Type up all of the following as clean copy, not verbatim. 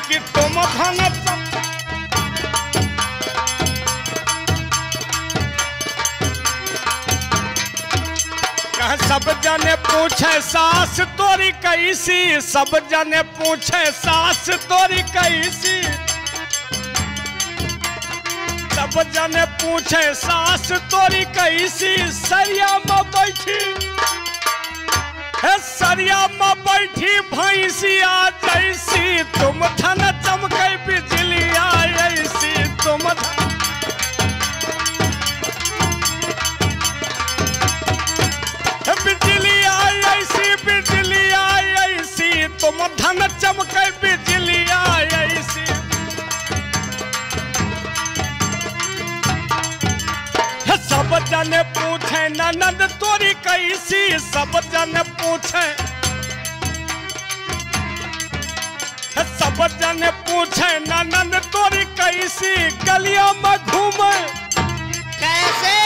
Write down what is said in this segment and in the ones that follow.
कि तुम धन सब जने पूछे सास तोरी कैसी, सब जने पूछे सास तोरी कैसी, सब जने पूछे सास तोरी कैसी। सरिया में बैठी है, सरिया में बैठी भैंसिया जैसी, तुम धन चमके बिजलिया ऐसी, तुम बिजलिया ऐसी, बिजलिया ऐसी, तुम धन चमके बिजलिया ऐसी। सब जने पूछे ननद तोरी कैसी, सब जने पूछे, सब जने पूछे ननद तोरी कैसी। गलिया में घूमे कैसे,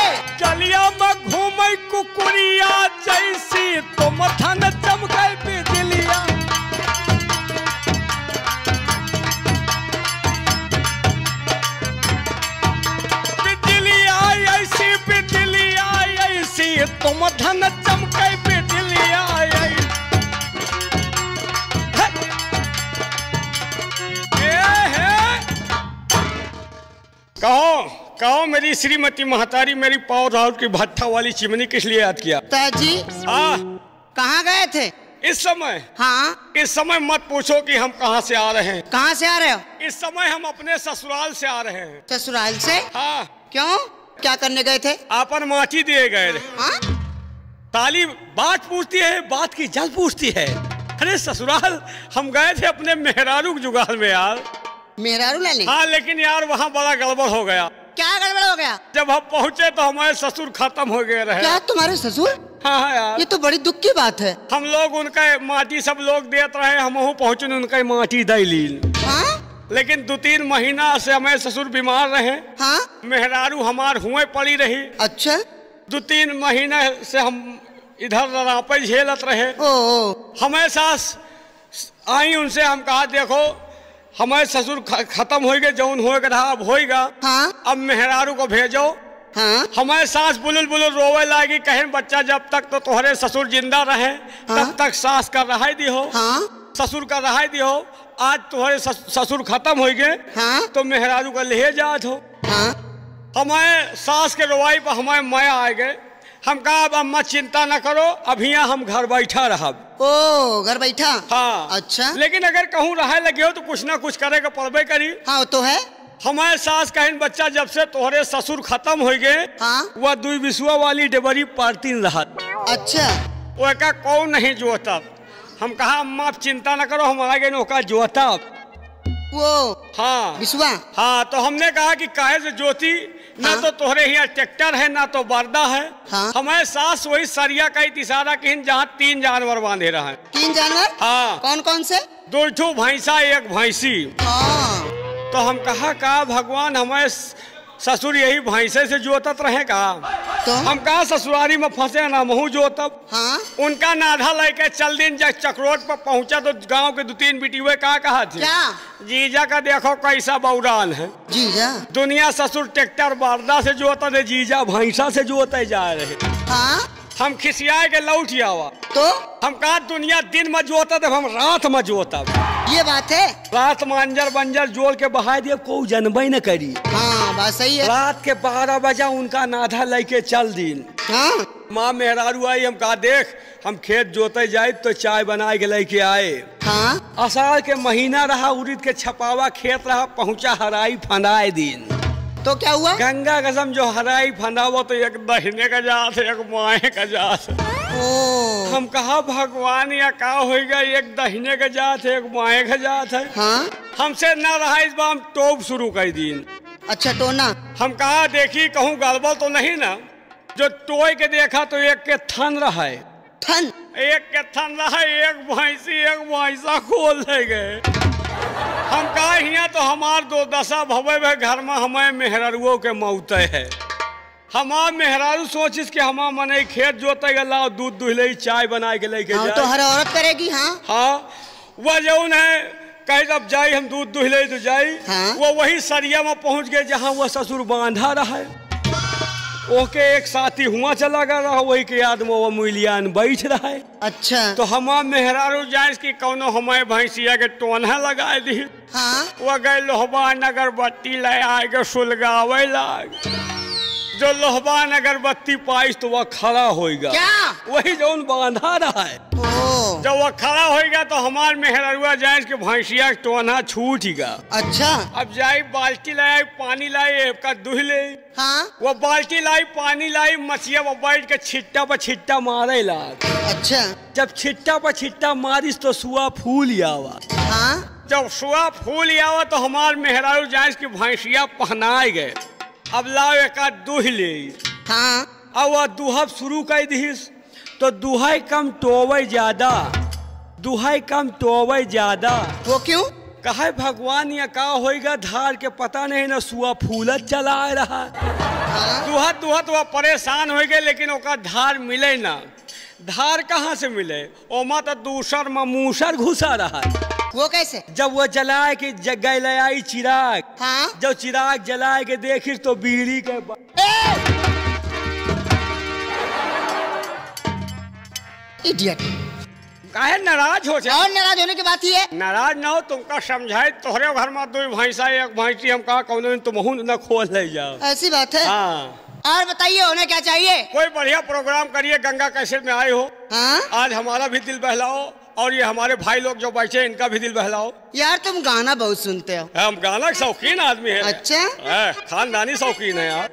गलिया में घूमे कुकुरिया जैसी, तुम धन चमके बिजलिया। बिजलिया ऐसी, बिजलिया ऐसी, तुम धन चमके बिजलिया ऐसी। कहो कहो मेरी श्रीमती महतारी, मेरी पाव राउत की भट्ठा वाली चिमनी किस लिए याद किया? ताजी कहाँ गए थे इस समय? हाँ, इस समय मत पूछो कि हम कहाँ से आ रहे हैं। कहाँ से आ रहे हो? इस समय हम अपने ससुराल से आ रहे हैं। ससुराल से? हाँ। क्यों, क्या करने गए थे? आपन माटी दिए गए। हाँ? ताली बात पूछती है, बात की जल पूछती है। अरे ससुराल हम गए थे अपने मेहरारू के जुगाल में यार। मेहरारू लाने? हाँ, लेकिन यार वहाँ बड़ा गड़बड़ हो गया। क्या गड़बड़ हो गया? जब हम पहुँचे तो हमारे ससुर खत्म हो गए रहे। क्या तुम्हारे ससुर? हाँ यार, ये तो बड़ी दुख की बात है। हम लोग उनका माटी सब लोग देते रहे, हम पहुँचे उनका माटी दे ली। हाँ? लेकिन 2-3 महीना से हमारे ससुर बीमार रहे। हाँ? मेहरारू हमार हुए पड़ी रही। अच्छा। 2-3 महीने से हम इधर लड़ापे झेलत रहे। हमारे सास आई, उनसे हम कहा देखो हमारे ससुर खत्म हो गए, जौन हो रहा अब होएगा। हाँ? अब मेहरारू को भेजो। हाँ? हमारे सास बुलुल बुलुल रोवे लागी, कहें बच्चा जब तक तो तुम्हारे ससुर जिंदा रहे तब तक सास का रहाई दियो। हाँ? ससुर का रहाई दियो। आज तुम्हारे ससुर खत्म हो गए। हाँ? तो मेहरारू का ले जात हो। हाँ? हमारे सास के रोवाई पर हमारे माया आ गए। हम कहा अब अम्मा चिंता न करो, अब यहाँ हम घर बैठा रहा। ओ, घर बैठा? हाँ। अच्छा। लेकिन अगर कहूँ रहे लगे हो तो कुछ ना कुछ करे का पड़बे करी। हाँ, वो तो है। हमारे सास कहें बच्चा जब से तोहरे ससुर खत्म हो गए। हाँ? वह 2 बिसुआ वाली डेबरी पार्टी रहा। अच्छा। वो का कौन नहीं जोता। हम कहा अम्मा आप चिंता न करो, हमारा गए नौका जोता। वो हाँ बिसुआ। हाँ, तो हमने कहा कि काहे से ज्योति ना। हाँ? तो तोहरे यहाँ ट्रैक्टर है ना तो बरदा है। हाँ? हमारे सास वही सरिया का इशारा की जहाँ 3 जानवर बांधे रहा है। 3 जानवर? हाँ। कौन कौन से? 2 भैंसा 1 भैंसी। हाँ। तो हम कहा भगवान हमारे ससुर यही भैंसे से जोतत रहे का। तो हम कहा ससुरारी में फंसे ना महू जोतब। हाँ? उनका नाधा लेके चल दिन जब चक्रोट पर पहुंचा तो गांव के 2-3 बिटिया कहा थी क्या? जीजा का देखो कैसा बौरान है। जीजा? दुनिया ससुर ट्रैक्टर बरदा से जोता थे, जीजा भैंसा से जोते जा रहे। हाँ? हम खिसिया के लौट आवा। तो हम कहा दुनिया दिन में जोता थे, हम रात में जोता। ये बात है। रात में अंजर बंजर जोड़ के बहा दिए, कोई जनबे न करी। हाँ, बात सही है। रात के 12 बजा उनका नाधा लेके चल दिन। हाँ? माँ मेहरारू आई, हम कहा देख हम खेत जोते जाए तो चाय बना के लेके आए। हाँ? आषाढ़ के महीना रहा, उड़द के छपावा खेत रहा, पहुंचा हराई फंदाए दिन। तो क्या हुआ? गंगा कसम जो हराई फंदावा तो एक दहिने का जात एक माए का जात। हम कहा भगवान या का होगा, एक दहिने का जात है एक माए का जात है। हाँ? हमसे न रहा, इस बार हम टोप शुरू कर दिन। अच्छा, टोना? हम कहा देखी कहूँ गड़बड़ तो नहीं ना। जो टोय के देखा तो एक के थन रहा है। थन? एक के थन रहा है, एक भैंसा खोल ले गए। हम कहा हिया तो हमार 2 दशा भवे घर में हमें मेहरारुओं के मौत है। हमार मेहरारू सोचिस कि हमार मने खेत जोते गला, दूध दुहले चाय बना के लेके हाँ, तो हर औरत करेगी। हाँ? हाँ, वह जौन है कहे जब जाई हम दूध दुहले तो जाई। हाँ? वो वही सरिया में पहुंच गए जहाँ वो ससुर बांधा रहा है। ओके एक साथी हुआ चला गया रहा, वही के याद में वो मुलियान बैठ रहा है। अच्छा। तो हमार मेहरारू जाए की कौनो हमारे भैंसिया के टोना लगा दी। हाँ? वो गए लोहबान अगरबत्ती ले आए सुलगावे लाग। जो लोहबान अगरबत्ती पाइस तो वह खड़ा होएगा। क्या? वही जो बांधा रहा है। जब वह खड़ा होएगा तो हमार मेहरारुआ जाए कि भैंसिया के टोना छूटेगा। अच्छा। अब जाए बाल्टी लाए पानी लाए का दुह ले। हाँ? वो बाल्टी लाई पानी लाई मछिया वो बैठ के छिट्टा पर छिट्टा मारे लाग। अच्छा। जब छिट्टा पर छिट्टा मारिस तो सुआ फूल आवा। हाँ? जब सुआ फूल आवा तो हमार मेहरारू जाए की भैंसिया पहनाए गए। अब लाओ एक दूह ले। हाँ? अब वह दुहब शुरू कर दीस तो दुहाई कम टोवे ज्यादा, दुहाई कम टोवे ज्यादा। वो क्यों? कहे भगवान या का होएगा धार के पता नहीं ना सुआ फूलत चला रहा। हाँ? दुहत दुहत वह परेशान हो गए लेकिन ओका धार मिले ना। धार कहाँ से मिले? ओमा तो दूसर में मूसर घुसा रहा। वो कैसे? जब वो जलाए कि जगह ले आई चिराग। हाँ? जब चिराग जलाए के देखिस तो बीड़ी के इडियट। काहे नाराज हो जाए? और नाराज होने की बात ही है। नाराज ना हो तुमका समझाए तोहरे घर में दो भैंसा एक भैंसी हम कहा कौन दिन तुम न खोल ले जाओ। ऐसी बात है। हाँ। और बताइए उन्हें क्या चाहिए? कोई बढ़िया प्रोग्राम करिए, गंगा कैसेट में आए हो। हाँ? आज हमारा भी दिल बहलाओ और ये हमारे भाई लोग जो बैठे इनका भी दिल बहलाओ। यार तुम गाना बहुत सुनते हो। हम गाना के शौकीन आदमी है। अच्छा? खानदानी शौकीन है यार।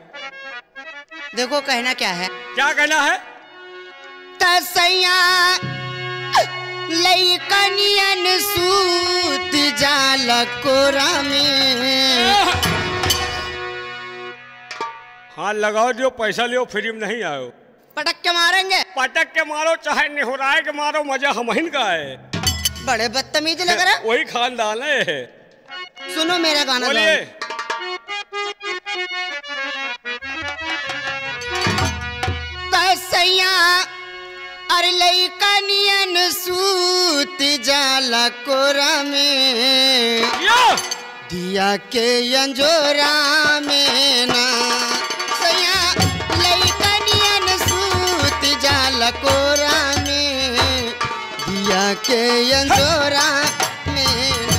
देखो कहना क्या है। क्या कहना है? तसैया लइकनियन सूत जाल कोरा में। हाँ लगाओ, जो पैसा लियो फ्री में नहीं आयो। पटक के मारेंगे? पटक के मारो चाहे निहुराए के मारो, मजा हमहिन का है। बड़े बदतमीज लग रहा। वही खानदान है। सुनो मेरा गाना। बोलिए। तसैया अरे लइकनियन सूत जाला कोरा में। दिया के अंजोरा में ना। सैया लइकनियन सूत जाला कोरा में। दिया के अंजोरा में ना।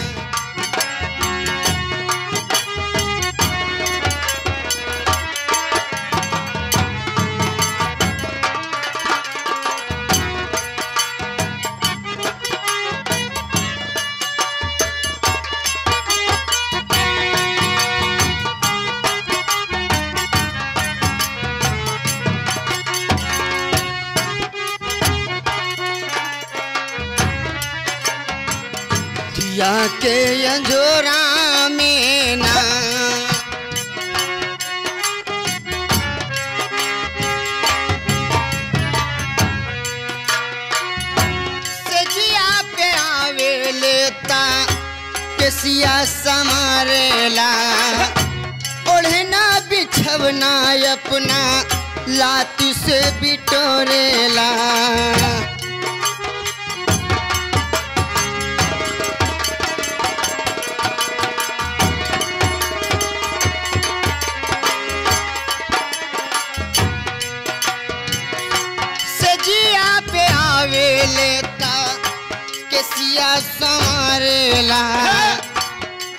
दिया के अंजोरा में ना। सजिया पे आवे लेता केसिया समारेला। ओढ़ना बिछवना अपना लाती से बिटोरेला। लेता केसिया संवारेला।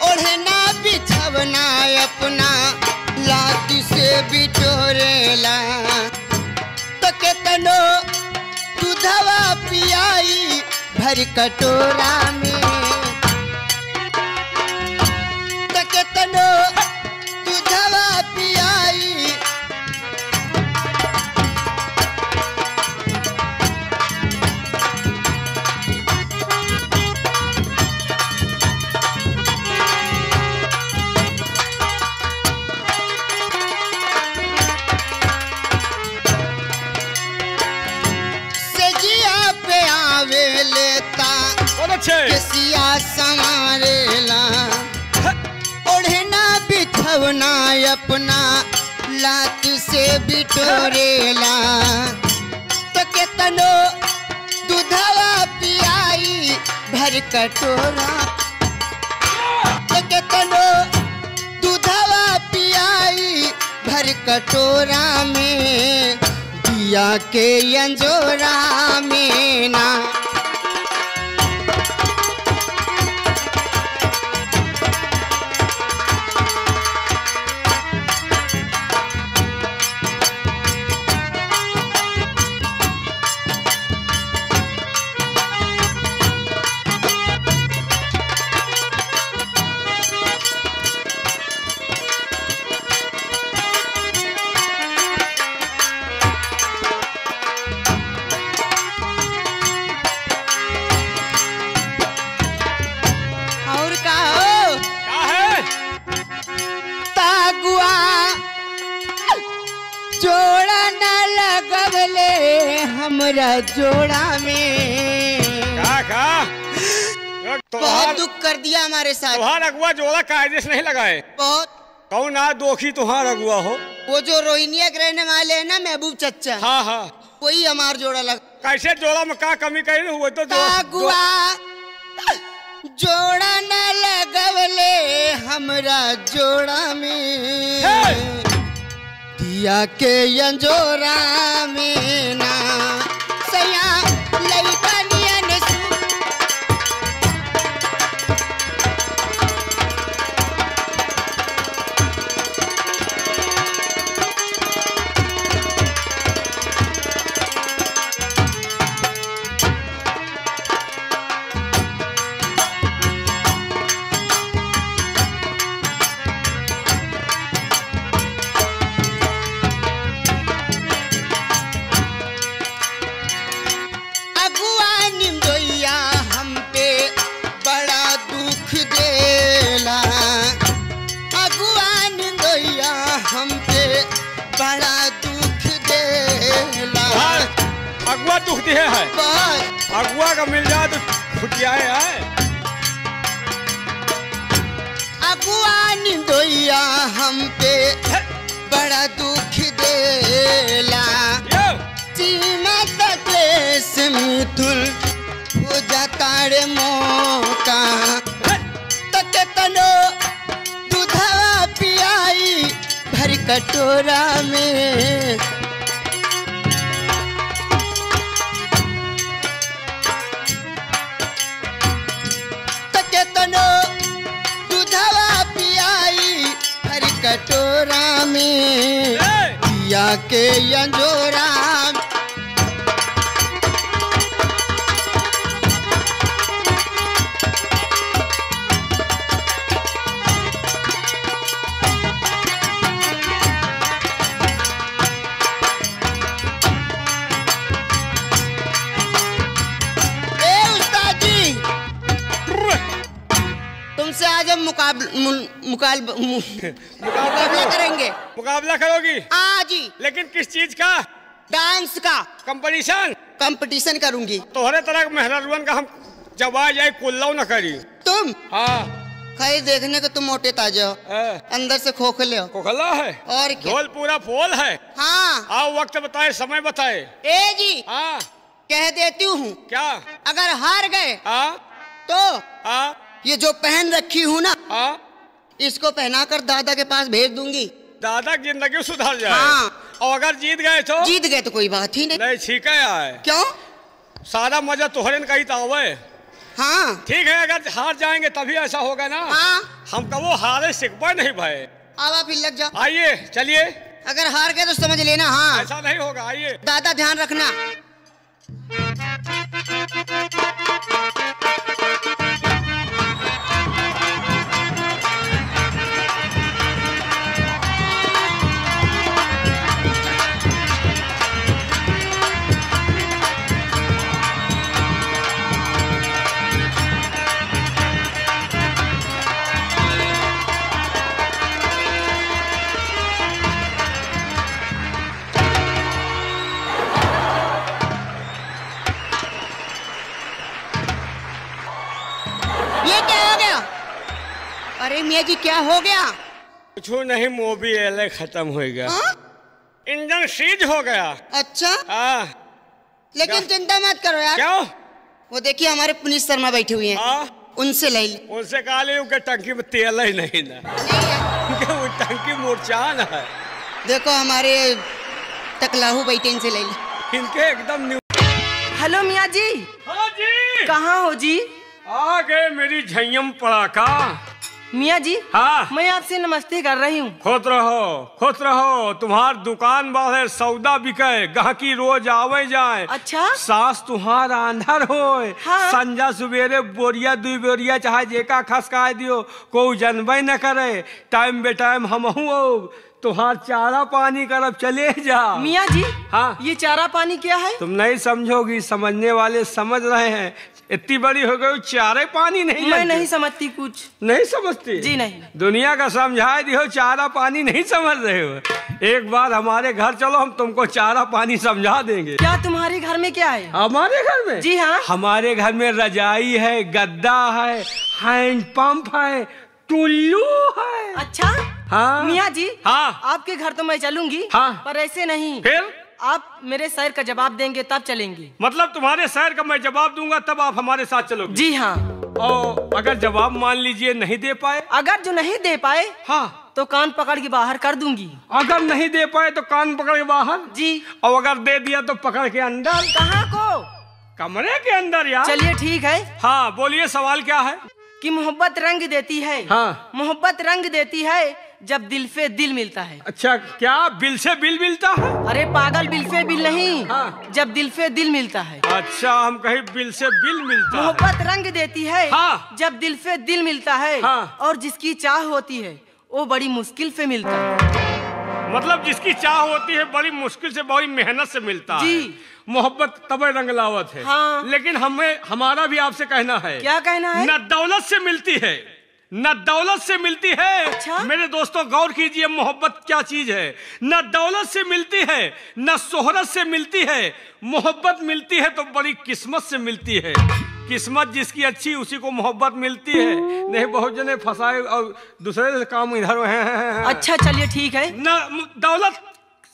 ओढ़ना बिछवना अपना लाती से बिटोरेला। तो केतनो दूधवा पियाई भर कटोरा में। तो केतनो दूधवा पियाई। केसिया संवारेला। ओढ़ना बिछवना अपना लात से बिटोरेला। तो केतनो दूधवा पियाई भर कटोरा कटोरा में, दिया के अंजोरा में ना। हमरा जोड़ा में का बहुत दुख कर दिया हमारे साथ। तुम्हारा अगुआ जोड़ा कायदे से नहीं लगाए। बहुत कौन ना दोखी तुम्हारा अगुआ हो? वो जो रोहिणिया के रहने वाले है ना, महबूब चचा। हाँ हाँ, वही हमार जोड़ा लगा। कैसे जोड़ा में का कमी कही हुआ? तो अगुआ जोड़ा न लगवले हमरा जोड़ा में, दिया के अंजोरा में ना। सया लइका नियन दुख दिए है। अगुआ का मिल जाए तो फुटियाए है। अगुआ निंदोइया हम पे बड़ा दुख देला, सीमा तकलेस मिथुल हो जाता रे मौका। तक तनो दूधवा पियाई भर कटोरा में, कटोरा में, दिया के अंजोरा। तुमसे आज हम मुकाबला करेंगे। मुकाबला करोगी? हाँ जी। लेकिन किस चीज का? डांस का कंपटीशन। कंपटीशन करूंगी। तोहरे तरह मेहरारुअन का हम जवा जाए कुल्लाव न करी। तुम? हाँ। खैर देखने को तुम मोटे ताजा हो, अंदर से खोखले हो। खोखला है और क्या? ढोल पूरा फोल है। हाँ। आओ वक्त बताए, समय बताए। ए जी। हाँ। कह देती हूँ। क्या? अगर हार गए तो ये जो पहन रखी हूँ ना, इसको पहनाकर दादा के पास भेज दूंगी। दादा की जिंदगी सुधार जाए। हाँ। और अगर जीत गए तो? जीत गए तो कोई बात ही नहीं। नहीं ठीक है। क्यों? सारा मजा तोहरे न कही तो आवे। हाँ ठीक है, अगर हार जाएंगे तभी ऐसा होगा ना। हाँ। हम कबो हारे सिकबा नहीं भाई। अब आप लग जाओ। आइए चलिए। अगर हार गए तो समझ लेना। हाँ ऐसा नहीं होगा। आइए। दादा ध्यान रखना। अरे मियाँ जी क्या हो गया? कुछ नहीं, मोबिल खत्म हो गया। इंजन सीज हो गया। अच्छा। लेकिन चिंता मत करो यार। क्यों? वो देखिए हमारे पुनीत शर्मा बैठे हुए हैं। उनसे ले ली। उनसे कहा ले, उनके टंकी में तेल ही नहीं ना। वो टंकी मुरचान है। देखो हमारे तकलाहू बैठे से ले ले इनके एकदम। हेलो मियाँ जी। हाँ जी। कहाँ हो जी? आ गए मेरी झय्यम पड़ाका। मियाँ जी। हाँ। मैं आपसे नमस्ते कर रही हूँ। खुश रहो। तुम्हार दुकान बाहर सौदा बिके, गहकी रोज आवे जाए। अच्छा। सास तुम्हार आंधर होए। हाँ। संजा सुबेरे बोरिया दू बोरिया चाहे जेका खसका दियो, कोई जनबे न करे। टाइम बे टाइम हमहू तुहार चारा पानी करब चले जा। मियाँ जी। हाँ। ये चारा पानी क्या है? तुम नहीं समझोगी, समझने वाले समझ रहे हैं। इतनी बड़ी हो गई चारे पानी नहीं। मैं नहीं समझती कुछ। नहीं समझती जी? नहीं। दुनिया का समझाए दियो, चारा पानी नहीं समझ रहे हो। एक बार हमारे घर चलो, हम तुमको चारा पानी समझा देंगे। क्या तुम्हारे घर में क्या है? हमारे घर में? जी हाँ। हमारे घर में रजाई है, गद्दा है, हैंड पंप है, टुल्लू है। अच्छा। हाँ। मियाँ जी। हाँ। आपके घर तो मैं चलूंगी। हाँ। पर ऐसे नहीं। फिर? आप मेरे शहर का जवाब देंगे तब चलेंगे। मतलब तुम्हारे शहर का मैं जवाब दूंगा तब आप हमारे साथ चलोगे? जी हाँ। और अगर जवाब मान लीजिए नहीं दे पाए? अगर जो नहीं दे पाए हाँ, तो कान पकड़ के बाहर कर दूंगी। अगर नहीं दे पाए तो कान पकड़ के बाहर? जी। और अगर दे दिया तो पकड़ के अंदर? कहाँ को? कमरे के अंदर यार। चलिए ठीक है। हाँ बोलिए, सवाल क्या है? कि मोहब्बत रंग देती है। हाँ। मोहब्बत रंग देती है जब दिल से दिल मिलता है। अच्छा, क्या बिल से बिल मिलता है? अरे पागल, बिल से बिल नहीं। हाँ। जब दिल से दिल मिलता है। अच्छा, हम कहीं बिल से बिल मिलता है। मोहब्बत रंग देती है। हाँ। जब दिल से दिल मिलता है। हाँ। और जिसकी चाह होती है वो बड़ी मुश्किल से मिलता है। मतलब जिसकी चाह होती है बड़ी मुश्किल से, बड़ी मेहनत से मिलता है। जी। मोहब्बत तबे रंग लावत है। हाँ। लेकिन हमारा भी आपसे कहना है। क्या कहना है? न दौलत से मिलती है, न दौलत से मिलती है। अच्छा? मेरे दोस्तों गौर कीजिए, मोहब्बत क्या चीज है। न दौलत से मिलती है, न शोहरत से मिलती है। मोहब्बत मिलती है तो बड़ी किस्मत से मिलती है। किस्मत जिसकी अच्छी उसी को मोहब्बत मिलती है। नहीं बहुत जने फंसाए और दूसरे से काम इधर है। अच्छा चलिए ठीक है। न दौलत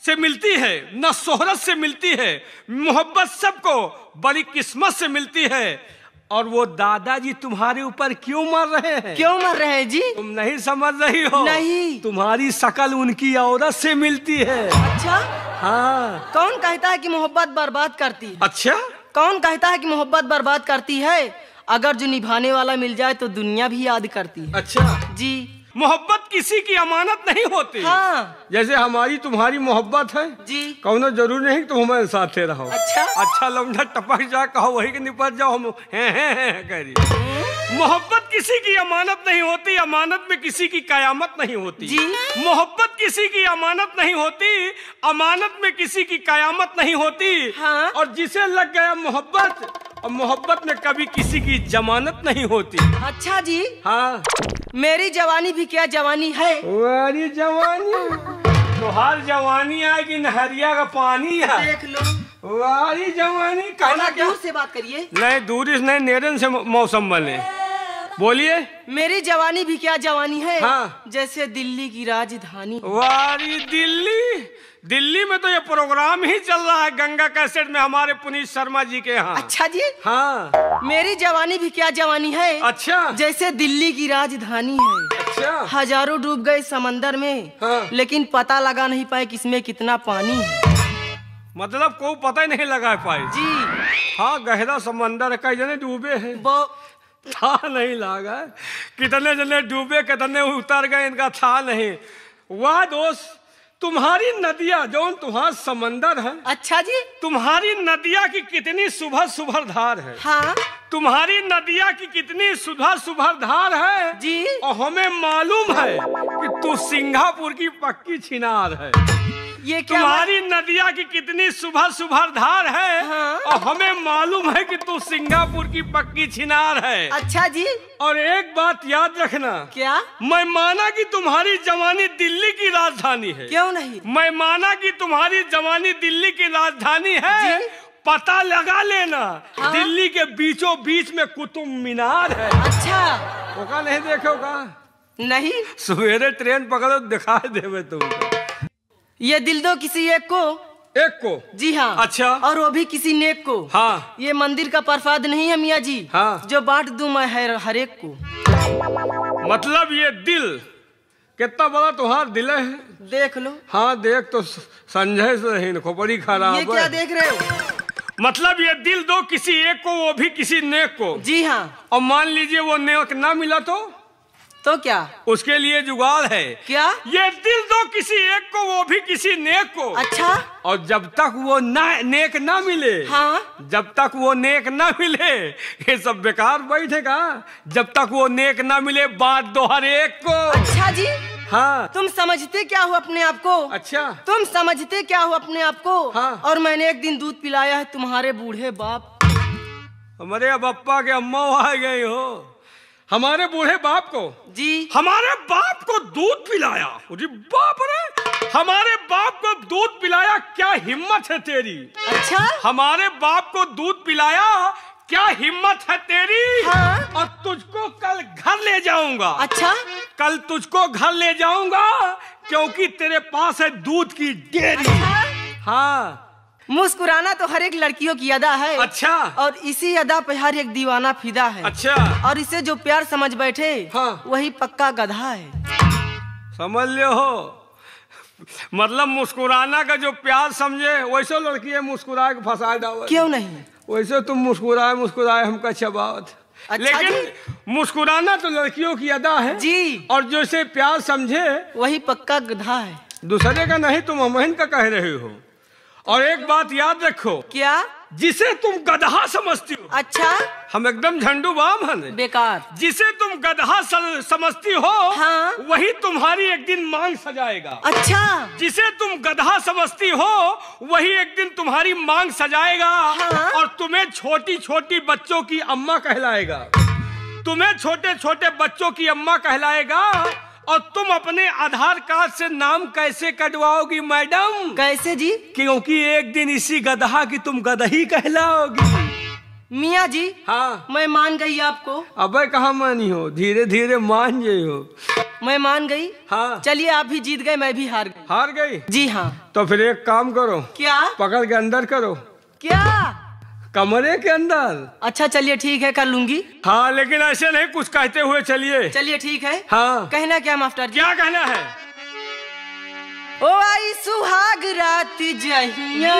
से मिलती है, न शोहरत से मिलती है। मोहब्बत सबको बड़ी किस्मत से मिलती है। और वो दादाजी तुम्हारे ऊपर क्यों मर रहे हैं? क्यों मर रहे हैं जी? तुम नहीं समझ रही हो। नहीं। तुम्हारी शकल उनकी औरत से मिलती है। अच्छा। हाँ। कौन कहता है कि मोहब्बत बर्बाद करती है? अच्छा, कौन कहता है कि मोहब्बत बर्बाद करती है? अगर जो निभाने वाला मिल जाए तो दुनिया भी याद करती है। अच्छा जी। मोहब्बत किसी की अमानत नहीं होती। हाँ। जैसे हमारी तुम्हारी मोहब्बत है जी। कौनो जरूरी नहीं तुम हमारे साथ रहो। अच्छा। अच्छा लौंडा टपक जा, कहो वही के निपट जाओ, हम हैं करी। मोहब्बत किसी की अमानत नहीं होती, अमानत में किसी की कयामत नहीं होती। जी। मोहब्बत किसी की अमानत नहीं होती, अमानत में किसी की कयामत नहीं होती। हाँ। और जिसे लग गया मोहब्बत, और मोहब्बत में कभी किसी की जमानत नहीं होती। अच्छा जी। हाँ। मेरी जवानी भी क्या जवानी है? वारी जवानी, तुहार जवानी आएगी नहरिया का पानी है। देख लो। वारी जवानी कहना क्या? दूर से बात करिए। नहीं दूरी से नहीं, नेरन से मौसम बने। बोलिए। मेरी जवानी भी क्या जवानी है। हाँ। जैसे दिल्ली की राजधानी। वारी दिल्ली, दिल्ली में तो ये प्रोग्राम ही चल रहा है गंगा कैसेट में हमारे पुनीत शर्मा जी के यहाँ। अच्छा जी। हाँ। मेरी जवानी भी क्या जवानी है। अच्छा। जैसे दिल्ली की राजधानी है। अच्छा। हजारों डूब गए समंदर में। हाँ। लेकिन पता लगा नहीं पाए किसमें कितना पानी है। मतलब को पता ही नहीं लगा पाए। जी। हाँ, गहरा समंदर कई जने डूबे हैं, वो था नहीं लगा। कितने जने डूबे, कितने उतर गए, इनका था नहीं। वाह दोस्त, तुम्हारी नदियाँ जो तुम्हारा समंदर है। अच्छा जी। तुम्हारी नदियाँ की कितनी सुभर सुभर धार है। हाँ। तुम्हारी नदियाँ की कितनी सुभर सुभर धार है जी। और हमें मालूम है कि तू सिंगापुर की पक्की छिनार है। ये क्या? तुम्हारी नदियाँ की कितनी सुभर सुभर धार है। हाँ। और हमें मालूम है कि तू सिंगापुर की पक्की छिनार है। अच्छा जी। और एक बात याद रखना। क्या? मैं माना कि तुम्हारी जवानी दिल्ली की राजधानी है। क्यों नहीं? मैं माना कि तुम्हारी जवानी दिल्ली की राजधानी है। पता लगा लेना। हाँ? दिल्ली के बीचों बीच में कुतुब मीनार है। अच्छा। होगा नहीं देखोगा? नहीं। सवेरे ट्रेन पकड़ो दिखाई देवे तुमको। ये दिल दो किसी एक को। जी हाँ। अच्छा। और वो भी किसी नेक को। हाँ। ये मंदिर का प्रसाद नहीं है मियाँ जी। हाँ। जो बांट दूं मैं हर एक को। मतलब ये दिल कितना बड़ा तुम्हारा दिल है। देख लो। हाँ देख तो संजय से ही खोपड़ी खराब है। ये क्या देख रहे हो? मतलब ये दिल दो किसी एक को, वो भी किसी नेक को। जी हाँ। और मान लीजिए वो नेक ना मिला तो क्या? उसके लिए जुगाड़ है। क्या? ये दिल दो किसी एक को, वो भी किसी नेक को। अच्छा। और जब तक वो नेक ना मिले, हाँ, जब तक वो नेक ना मिले ये सब बेकार बैठेगा। जब तक वो नेक ना मिले बात दो हर एक को। अच्छा जी। हाँ। तुम समझते क्या हो अपने आप को? अच्छा। तुम समझते क्या हो अपने आप को? हाँ। और मैंने एक दिन दूध पिलाया है तुम्हारे बूढ़े बाप। हमारे बप्पा के अम्मा आ गई हो। हमारे बूढ़े बाप को? जी। हमारे बाप को दूध पिलाया? अरे बाप रे, हमारे बाप को दूध पिलाया, क्या हिम्मत है तेरी। अच्छा। हमारे बाप को दूध पिलाया, क्या हिम्मत है तेरी। हाँ। और तुझको कल घर ले जाऊंगा। अच्छा। कल तुझको घर ले जाऊंगा क्योंकि तेरे पास है दूध की डेयरी। अच्छा? हाँ। मुस्कुराना तो हर एक लड़कियों की अदा है। अच्छा। और इसी अदा पे हर एक दीवाना फिदा है। अच्छा। और इसे जो प्यार समझ बैठे, हाँ, वही पक्का गधा है। समझ लो हो। मतलब मुस्कुराना का जो प्यार समझे वैसे लड़की है मुस्कुरा के फंसा डाल। क्यों नहीं? वैसे तुम मुस्कुराए हमका चबावत। अच्छा लेकिन मुस्कुराना तो लड़कियों की अदा है जी। और जो इसे प्यार समझे वही पक्का गधा है। दूसरे का नहीं, तुम अमहन का कह रहे हो। और एक बात याद रखो। क्या? जिसे तुम गधा समझती हो। अच्छा। हम एकदम झंडू बाम हैं। बेकार। जिसे तुम गधा समझती हो, हाँ, वही तुम्हारी एक दिन मांग सजाएगा। अच्छा। जिसे तुम गधा समझती हो, वही एक दिन तुम्हारी मांग सजाएगा। हाँ, और तुम्हें छोटी छोटी बच्चों की अम्मा कहलाएगा। तुम्हें छोटे छोटे बच्चों की अम्मा कहलाएगा। और तुम अपने आधार कार्ड से नाम कैसे कटवाओगी मैडम? कैसे जी? क्योंकि एक दिन इसी गधा की तुम गदही कहलाओगी। मियाँ जी। हाँ। मैं मान गई आपको। अबे कहाँ मानी हो, धीरे धीरे मान जाई हो। मैं मान गई। हाँ। चलिए आप भी जीत गए, मैं भी हार गई। हार गई? जी हाँ। तो फिर एक काम करो। क्या? पकड़ के अंदर करो। क्या? कमरे के अंदर। अच्छा चलिए ठीक है, कर लूंगी। हाँ लेकिन ऐसे नहीं, कुछ कहते हुए चलिए। चलिए ठीक है। हाँ। कहना क्या मास्टर जी? क्या कहना है? ओ आई सुहाग रात जहिया।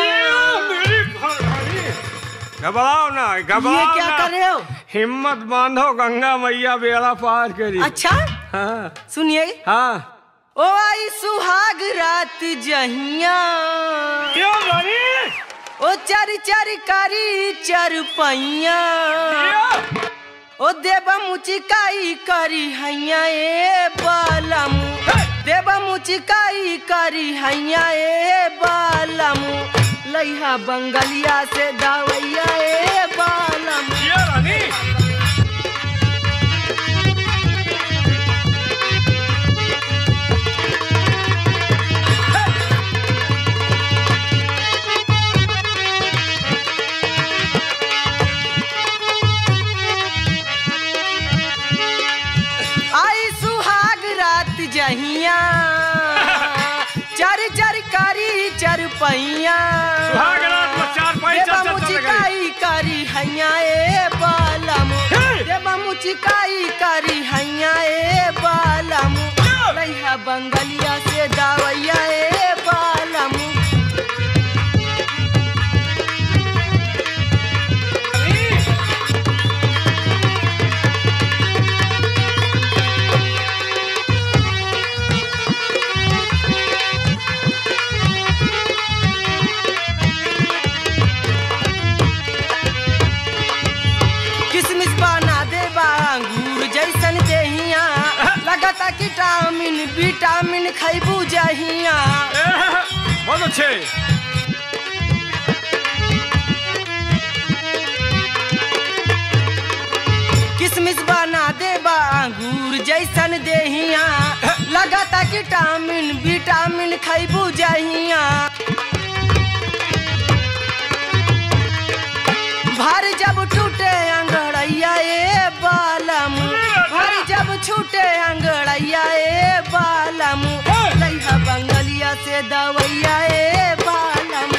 घबराओ ना, घबराओ ये क्या ना। कर रहे हो? हिम्मत बांधो, गंगा मैया बेड़ा पार करी। अच्छा। हाँ। सुनिए। हाँ। ओ आई सुहाग रात जहिया। क्यों बनी? ओ चर चर करी चरपैया। ओ देवा मुचिकाई करी हैया ए बालम। देवा मुचिकाई करी हैया ए बालम। लइहा बंगलिया से दावैया ए बालम। ये रानी। जहिया चर चर करी चरपैया। सुहाग रात में चार पाई चल मुचिकाई करी हैया ए बालम। देवा मुचिकाई करी हैया ए बालम। लइहा बंगलिया से दावैया ए बालम। लगता विटामिन विटामिन खैबू जहिया। बहुत अच्छे। किसमिस बना देबा अंगूर जैसन देहिया। लगता विटामिन विटामिन खैबू जहिया। भर जब टूटे अंगड़ैया ए बालम। भर जब छूटे अंगड़ैया ए बालम। लइहा बंगलिया से दवैया ए बालम।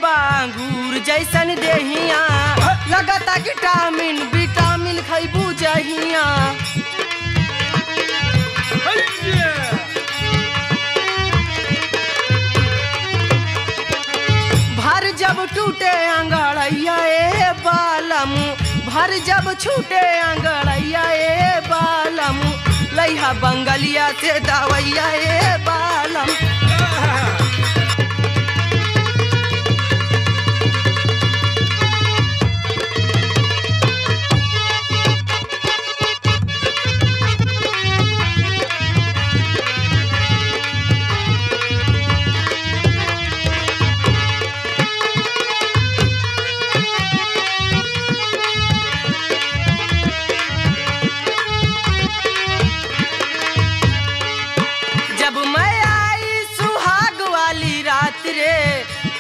बांगूर जैसन देहिया लगता विटामिन विटामिन खैबू जहिया भर जब टूटे अंगड़ैया ए बालम भर जब छूटे अंगड़ैया ए बालम लैहा बंगलिया से दवैया ए बालम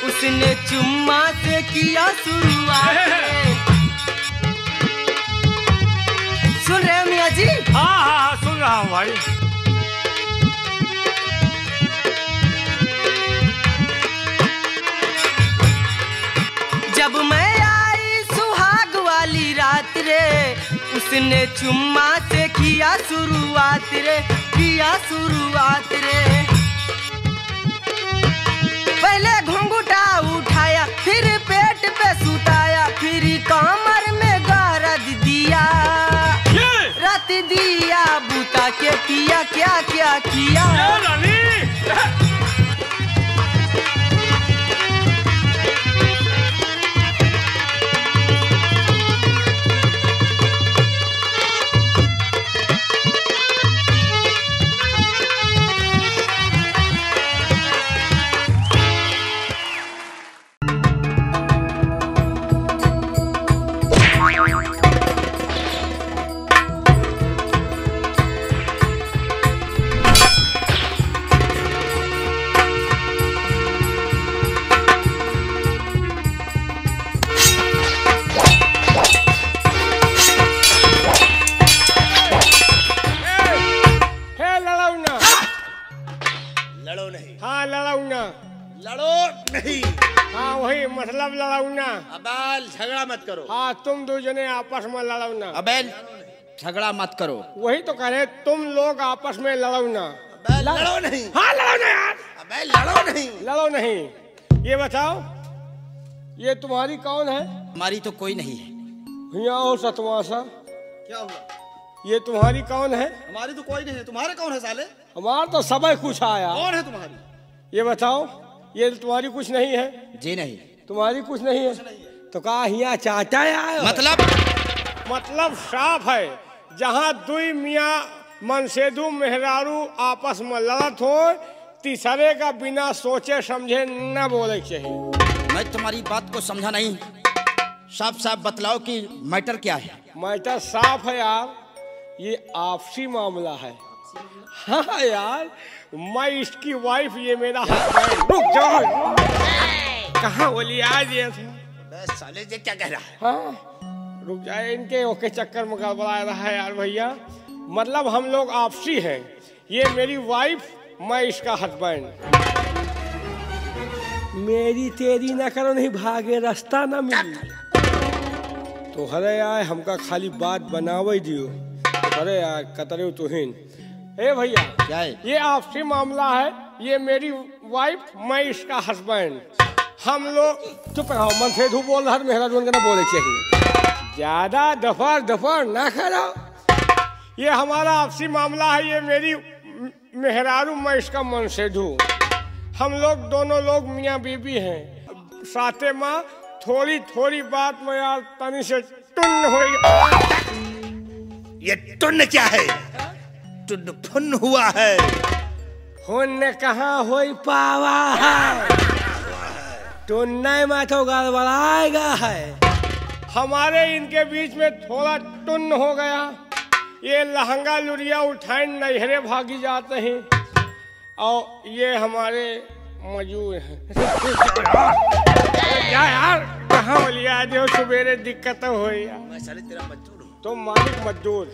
उसने चुम्मा से किया शुरुआत सुन रहे हो मियाँ जी? हाँ सुन रहा हूँ भाई। जब मैं आई सुहाग वाली रात रे उसने चुम्मा से किया शुरुआत रे किया शुरुआत रे पहले घुंघटा उठाया फिर पेट पे सुताया फिर कमर में गरद दिया रत दिया बूता के किया क्या क्या किया झगड़ा मत करो। हाँ तुम दो जने आपस में लड़ो ना। अबे झगड़ा मत करो। वही तो कह रहे तुम लोग आपस में लड़ो ना। लड़ो नहीं। हाँ लड़ो ना यार। अबे लड़ो नहीं। लड़ो नहीं। ये बताओ ये तुम्हारी कौन है? हमारी तो कोई नहीं है। भैया और सतवासा क्या हुआ? ये तुम्हारी कौन है? हमारी तो कोई नहीं है। तुम्हारे कौन है साले? हमारा तो सब कुछ आया। कौन है तुम्हारी? ये बताओ ये तुम्हारी कुछ नहीं है? जी नहीं। तुम्हारी कुछ नहीं है तो कहा यहाँ चाहता है? मतलब साफ है जहाँ दुई मियाँ मनसेदू मेहरारू आपस में लड़त हो तीसरे का बिना सोचे समझे न बोले चाहिए। मैं तुम्हारी बात को समझा नहीं। साफ साफ बतलाओ कि मैटर क्या है? मैटर साफ है यार ये आपसी मामला है। हाँ यार मैं इसकी वाइफ ये मेरा हस्बैंड। रुक जाओ कहाँ बोली आज ये साले ये क्या कह रहा है? हाँ रुक जाए इनके ओके चक्कर में गड़बड़ा रहा है यार भैया। मतलब हम लोग आपसी हैं। ये मेरी वाइफ मैं इसका हस्बैंड। मेरी तेरी ना करो नहीं भागे रास्ता ना मिली तो हरे यार हमका खाली बात बनावे दियो। अरे यार कतरे तुहिन ए भैया क्या है? ये आपसी मामला है। ये मेरी वाइफ मैं इसका हस्बैंड। हम लोग चुप रहो मन से धूप बोल रहा मेहरा जोन ना बोले चाहिए। ज्यादा दफर दफर ना करो। ये हमारा आपसी मामला है। ये मेरी मेहरारू मैं इसका मनसेधू। हम लोग दोनों लोग मियाँ बीबी हैं। साथे माँ थोड़ी थोड़ी बात में यार तनी से टुन्न हो गया। ये टुन्न क्या है? टुन्न फुन्न हुआ है। होने कहाँ हो पावा है। टुन्ने में तो गड़बड़ाएगा है। हमारे इनके बीच में थोड़ा टुन्न हो गया। ये लहंगा लुरिया उठाए नहरे भागी जाते हैं और ये हमारे मजूर हैं। क्या यार कहाँ बोलिया जो सवेरे दिक्कत हो तो मालिक मजदूर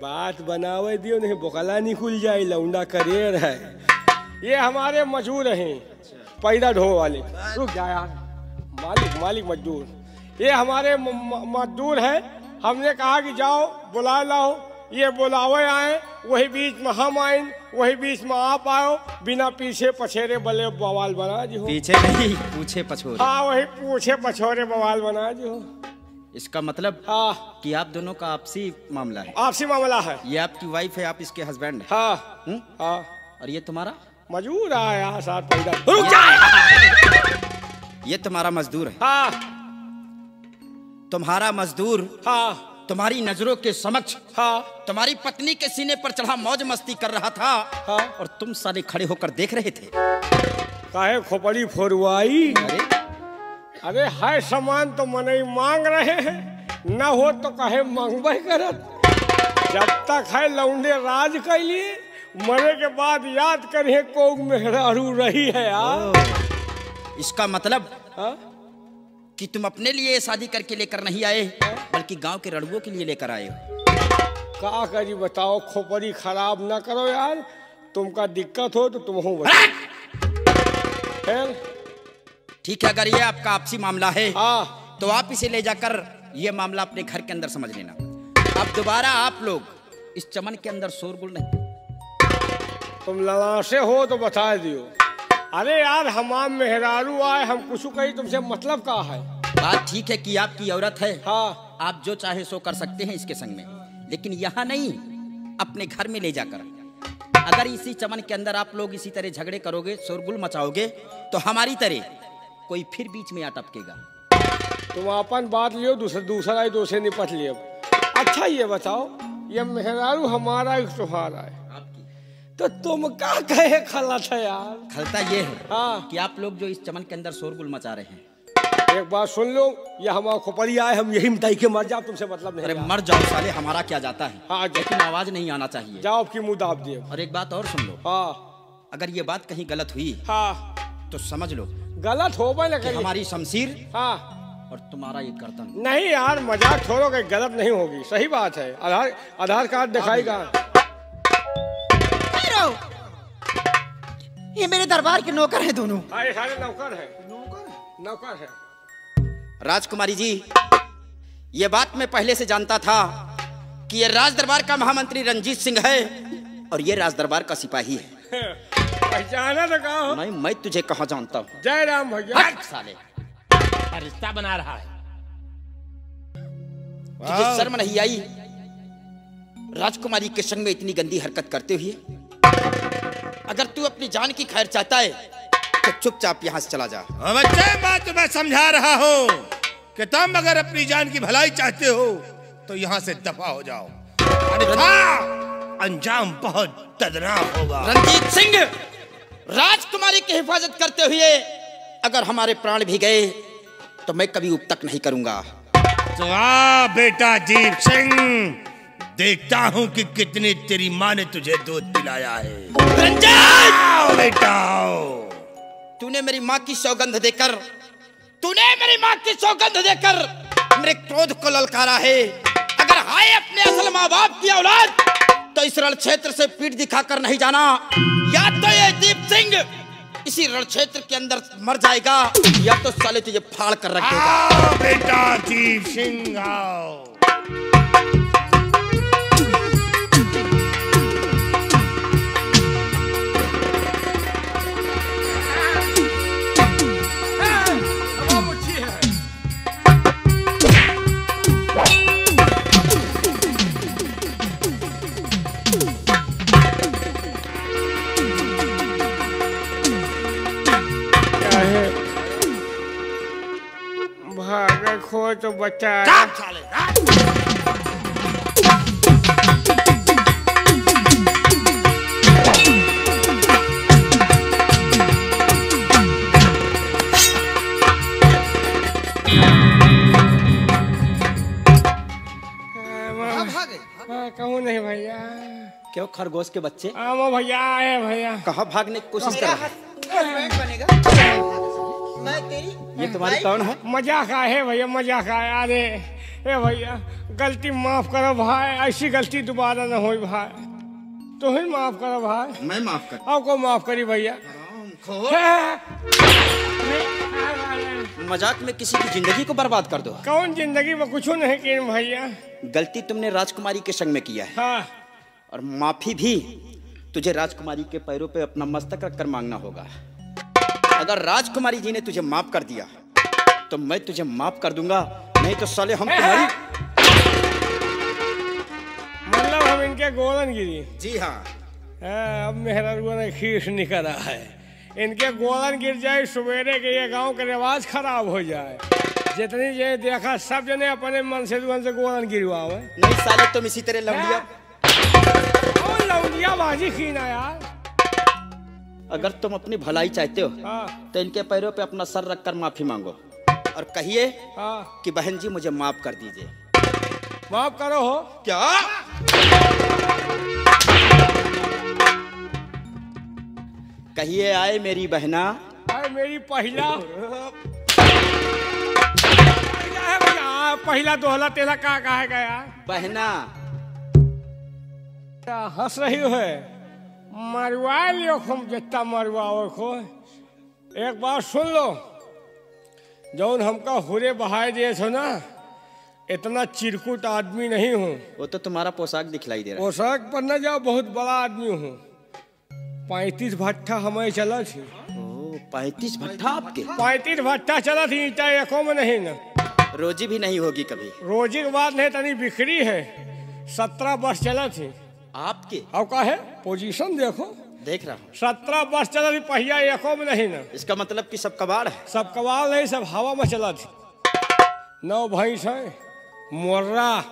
बात बनावे दियो नहीं बोकला नहीं खुल जाए लौंडा करेर है। ये हमारे मजूर हैं पैदा ढो वाले। रुक जा यार मालिक मजदूर, ये हमारे मजदूर हैं। हमने कहा कि जाओ बुला लाओ, ये बुलावे आए, वही बीच में हम आए, वही बीच में आप आओ, बिना पीछे पछेरे बले बवाल बना जी हो। पीछे नहीं, पूछे पछोरे। हाँ वही पूछे पछोरे बवाल बना जी हो। इसका मतलब हाँ कि आप दोनों का आपसी मामला है। आपसी मामला है। ये आपकी वाइफ है, आप इसके हस्बैंड हैं। हाँ हाँ। और ये तुम्हारा मजदूर आया साथ पैदा। रुक जा। ये तुम्हारा मजदूर है। हाँ तुम्हारा मजदूर। हाँ तुम्हारी नजरों के समक्ष हाँ तुम्हारी पत्नी के सीने पर चढ़ा मौज मस्ती कर रहा था। हाँ और तुम सारे खड़े होकर देख रहे थे। काहे खोपड़ी फोरवाई? अरे है सामान तो मनई मांग रहे हैं, न हो तो कहे मांगबे करत। जब तक है लौंडे राज कैलिए, मरे के बाद याद करिए कोग मेहरारू रही है यार। इसका मतलब हाँ? कि तुम अपने लिए शादी करके लेकर नहीं आए, बल्कि गांव के रड़ुओं के लिए लेकर आए हो। का करी बताओ, खोपड़ी खराब ना करो यार। तुमका दिक्कत हो तो तुम हो। ठीक है, अगर ये आपका आपसी मामला है हाँ तो आप इसे ले जाकर ये मामला अपने घर के अंदर समझ लेना। अब दोबारा आप लोग इस चमन के अंदर शोरगुल नहीं। तुम ललासे हो तो बता दियो। अरे यार हमाम मेहरारू आए, हम कुछ कही तुमसे मतलब का है? बात ठीक है कि आपकी औरत है। हाँ आप जो चाहे सो कर सकते हैं इसके संग में, लेकिन यहाँ नहीं, अपने घर में ले जाकर। अगर इसी चमन के अंदर आप लोग इसी तरह झगड़े करोगे, शोरगुल मचाओगे, तो हमारी तरह कोई फिर बीच में आ टपकेगा। तुम अपन बात लियो, दूसरा ही दोषे निपट लियो। अच्छा ये बताओ, ये मेहरारू हमारा एक तुम्हारा है, तो तुम क्या कहे खलत है यार? खलता ये है हाँ कि आप लोग जो इस चमन के अंदर शोरगुल मचा रहे हैं। एक बात सुन लो, ये हमारा खोपड़ी आए, हम यही मिटाई के मर जाओ, तुमसे मतलब नहीं। अरे मर जाओ साले, हमारा क्या जाता है। हाँ लेकिन आवाज नहीं आना चाहिए। जाओ आपकी मुंह दाब दिए। और एक बात और सुन लो, हाँ अगर ये बात कहीं गलत हुई हाँ तो समझ लो गलत हो भाई कि हमारी शमशीर हाँ और तुम्हारा ये गर्दन। नहीं यार मजाक छोड़ो, कि गलत नहीं होगी, सही बात है। आधार कार्ड दिखाएगा। ये मेरे दरबार के नौकर हैं दोनों। ये सारे नौकर है। नौकर है। राजकुमारी जी, ये बात मैं पहले से जानता था कि ये राज दरबार का महामंत्री रंजीत सिंह है और ये राज दरबार का सिपाही है। पहचाना तो कहा? नहीं, मैं तुझे कहाँ जानता हूँ। जय राम भैया। साले रिश्ता बना रहा है। तुझे शर्म नहीं आई राजकुमारी के संग में इतनी गंदी हरकत करते हुए? अगर तू अपनी जान की खैर चाहता है तो चुपचाप यहाँ से चला जा। बच्चे, बात तो मैं समझा रहा हूँ कि तुम अगर अपनी जान की भलाई चाहते हो तो यहाँ से दफा हो जाओ, अन्यथा अंजाम बहुत दर्दनाक होगा। रंजीत सिंह, राजकुमारी की हिफाजत करते हुए अगर हमारे प्राण भी गए तो मैं कभी उप तक नहीं करूंगा। तो आ बेटा जीप सिंह, देखता हूँ कि कितनी तेरी माँ ने तुझे दूध पिलाया है। रंजीत बेटा, तूने मेरी माँ की सौगंध देकर मेरे क्रोध को ललकारा है। अगर हाय अपने असल माँ बाप की औलाद तो इस रण क्षेत्र से पीठ दिखाकर नहीं जाना, या तो ये दीप सिंह इसी रण क्षेत्र के अंदर मर जाएगा, या तो साले तुझे फाड़ कर रख देगा। बेटा जीप सिंह आओ। भाग खो तो बच्चा कहूँ नहीं भैया। क्यों खरगोश के बच्चे? आमो भैया आए भैया। कहाँ भागने की कोशिश कर रहे हैं? बनेगा। मैं तेरी ये तुम्हारी कौन है? मजाक आए भैया, मजाक आया। अरे ए भैया गलती माफ करो भाई, ऐसी गलती दोबारा न हो भाई। तो ही माफ करो भाई। मैं माफ कर। आपको माफ करी भैया। मजाक में किसी की जिंदगी को बर्बाद कर दो। कौन जिंदगी में कुछ नहीं किया भैया। गलती तुमने राजकुमारी के संग में किया है। हाँ। और माफी भी तुझे राजकुमारी के पैरों पे अपना मस्तक रखकर मांगना होगा। अगर राजकुमारी जी ने तुझे माफ कर दिया तो मैं तुझे माफ कर दूंगा, नहीं तो साले हम तुम्हारी। मतलब हम इनके गोलन गिरी। जी हाँ। अब मेहरारू ने खीस निकल रहा है, इनके गोलन गिर जाए सवेरे के ये गांव का रिवाज खराब हो जाए। जितनी ये देखा सब जने अपने मन से गोलन गिरवा। नहीं साले तुम इसी तरह लौंडिया लौंडिया बाजी खीना यार। अगर तुम अपनी भलाई चाहते हो तो इनके पैरों पे अपना सर रखकर माफी मांगो और कहिए कि बहन जी मुझे माफ कर दीजिए। माफ करो हो क्या? कहिए आए मेरी बहना, आए मेरी पहला पहला दोहला तेला का है गया बहना। हंस रही है, मरवा लियो खूब जितना मरवाओ खो। एक बात सुन लो, जौन हमका हुरे बहाए दिए छो ना, इतना चिरकुट आदमी नहीं हूँ। वो तो तुम्हारा पोशाक दिखलाई दे रहा है। पोशाक पर न जाओ, बहुत बड़ा आदमी हूँ। 35 भट्ठा हमें चला थी। 35 भट्ठा आपके? 35 भट्ठा चला थी, ईटा एको में नहीं न। रोजी भी नहीं होगी कभी? रोजी की बात नहीं, तनी बिखरी है। 17 वर्ष चला थी आपके। अब का है पोजीशन देखो। देख रहा हूँ। 17 वर्ष चला थी, पहिया एको में नहीं न। इसका मतलब कि सब कबाड़ है? सब कबाड़ नहीं, सब हवा में चला थी। 9 भैंस है, मोर्रा,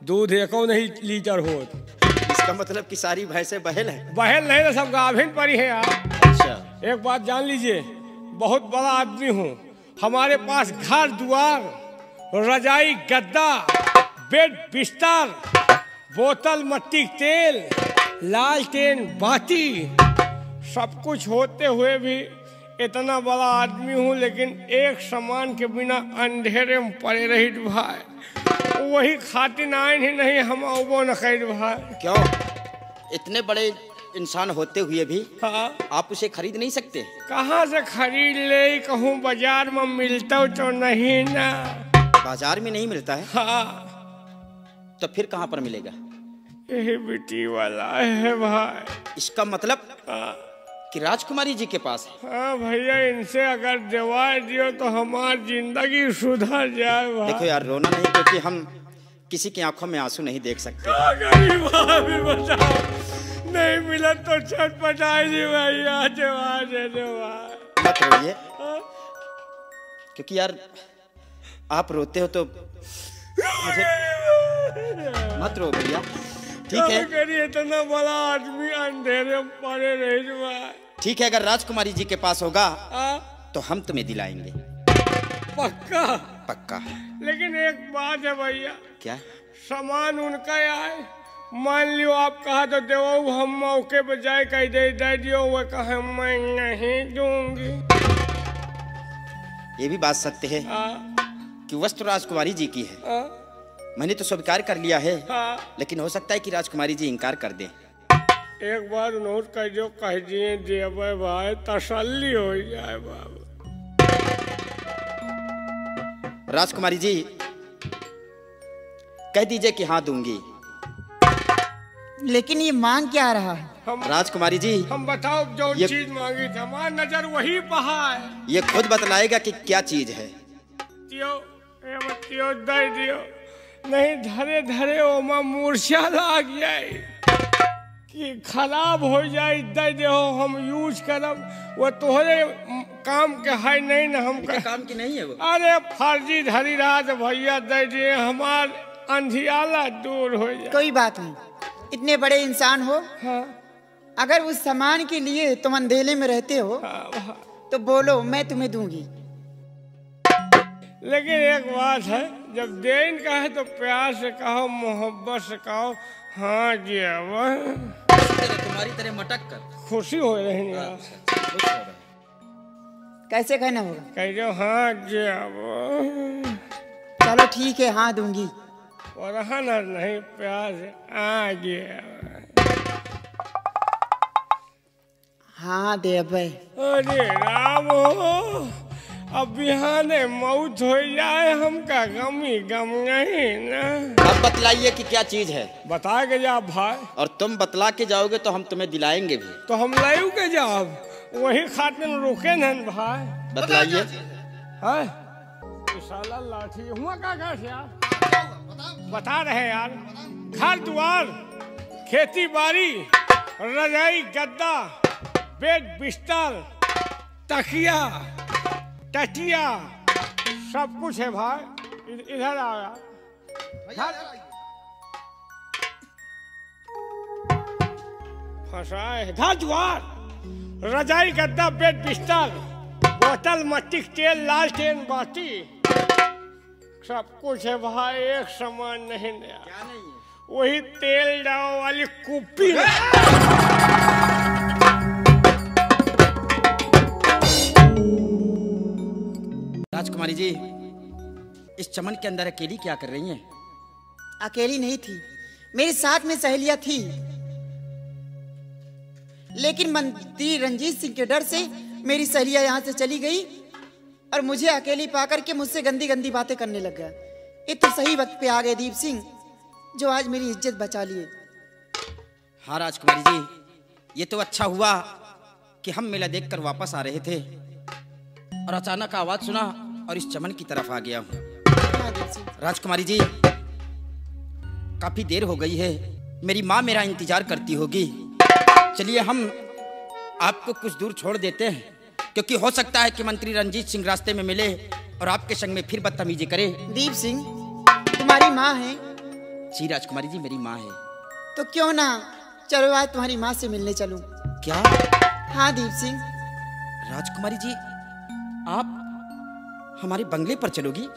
दूध एको नहीं लीटर हो। इसका मतलब कि सारी भैंसें बहल है? बहल नहीं ना, सब गाभिन परी है आप। अच्छा। एक बात जान लीजिए, बहुत बड़ा आदमी हूँ। हमारे पास घर द्वार, रजाई गद्दा, बेड बिस्तर, बोतल मट्टी तेल, लालटेन बाती, सब कुछ होते हुए भी इतना बड़ा आदमी हूँ, लेकिन एक सामान के बिना अंधेरे में पड़े रही भाई। वही खातिर आइन ही नहीं हम वो न कर भाई। क्यों? इतने बड़े इंसान होते हुए भी आप उसे खरीद नहीं सकते? कहाँ से खरीद ले, कहूँ बाजार में मिलता तो नहीं ना। बाजार में नहीं मिलता है? हाँ। तो फिर कहाँ पर मिलेगा? यही बेटी वाला है भाई। इसका मतलब कि राजकुमारी जी के पास है? हाँ भैया, इनसे अगर दवा दियो तो हमारी जिंदगी सुधर जाए भाई। देखो यार, रोना नहीं, क्योंकि हम किसी की आंखों में आंसू नहीं देख सकते। नहीं मिला तो छटपटाई भैया, दवा दे दो भाई। मत रोइए, क्योंकि यार आप रोते हो तो मुझे मत रो भैया, ठीक है? इतना बड़ा आदमी अंधेरे में पड़े रही। ठीक है, अगर राजकुमारी जी के पास होगा तो हम तुम्हें दिलाएंगे। पक्का? पक्का। लेकिन एक बात है भैया। क्या? सामान उनका आए, मान लियो आप कहा तो देवो, हम मौके पे जाए कह दे दियो, वो कहे मैं नहीं दूंगी। ये भी बात सत्य है कि वस्त्र राजकुमारी जी की है। मैंने तो स्वीकार कर लिया है, लेकिन हो सकता है कि राजकुमारी जी इनकार कर दे। एक बार नोट कर दो, कह दिए देवे भाई, तसल्ली हो जाए बाबू। राजकुमारी जी कह दीजिए कि हाँ दूंगी। लेकिन ये मांग क्या रहा है? राजकुमारी जी हम बताओ, जो चीज मांगी थी हमारी नजर वही पहा है। ये खुद बतलाएगा कि क्या चीज है। दियो दे दियो, नहीं धरे धरे ओमा मूर्छा लाग जाए कि खराब हो जाए, दे दे हम यूज करब। वो तोहरे काम के है नहीं ना, हम काम की नहीं है वो। अरे फर्जी धरी रात भैया, दे दिए, हमार अंधियाला दूर हो जाए। कोई बात नहीं, इतने बड़े इंसान हो। अगर उस सामान के लिए तुम अंधेले में रहते हो तो बोलो, मैं तुम्हें दूंगी। लेकिन एक बात है, जब देन का है तो प्यार से कहो, मोहब्बत से कहो। हाँ जी, तुम्हारी तरह मटक कर खुशी हो रही है। कैसे कहना होगा? कह दो हाँ जी। चलो ठीक है, हाँ दूंगी। और ना नहीं, प्यार से आ गया। हाँ देवे। अरे राम हो, अब बिहाने मौत हो जाए हमका गमी गम नहीं ना। अब बतलाइए कि क्या चीज है। बता के जा भाई। और तुम बतला के जाओगे तो हम तुम्हें दिलाएंगे भी। तो हम लायू के जाओ वही खातिर रुके न भाई। बतलाइए। साला लाठी हुआ का यार बता रहे यार। घर द्वार खेती बाड़ी रजाई गद्दा बेड बिस्तर तकिया टटिया सब कुछ है भाई। इधर आओ यार। फंसाए है घर द्वार रजाई गद्दा बेड बिस्तर बोतल मट्टी तेल लालटेन बाती सब कुछ है भाई। एक सामान नहीं नया। क्या नहीं है? वही तेल डाव वाली कुप्पी। राजकुमारी जी इस चमन के अंदर अकेली क्या कर रही हैं? अकेली नहीं थी, मेरे साथ में सहेलियां थी, लेकिन मंत्री रंजीत सिंह के डर से मेरी सहेलियां यहाँ से चली गई और मुझे अकेली पाकर के मुझसे गंदी गंदी बातें करने लग गया। ये तो सही वक्त पे आ गए दीप सिंह, जो आज मेरी इज्जत बचा लिए। हाँ राजकुमारी जी ये तो अच्छा हुआ कि हम मेला देखकर वापस आ रहे थे और अचानक आवाज सुना और इस चमन की तरफ आ गया हूँ। राजकुमारी जी काफी देर हो गई है, मेरी माँ मेरा इंतजार करती होगी। चलिए हम आपको कुछ दूर छोड़ देते हैं, क्योंकि हो सकता है कि मंत्री रंजीत सिंह रास्ते में मिले और आपके संग में फिर बदतमीजी करे। दीप सिंह तुम्हारी माँ है? जी राजकुमारी जी मेरी माँ है। तो क्यों ना चलो आज तुम्हारी माँ से मिलने चलूं। क्या? हाँ दीप सिंह। राजकुमारी जी आप हमारे बंगले पर चलोगी?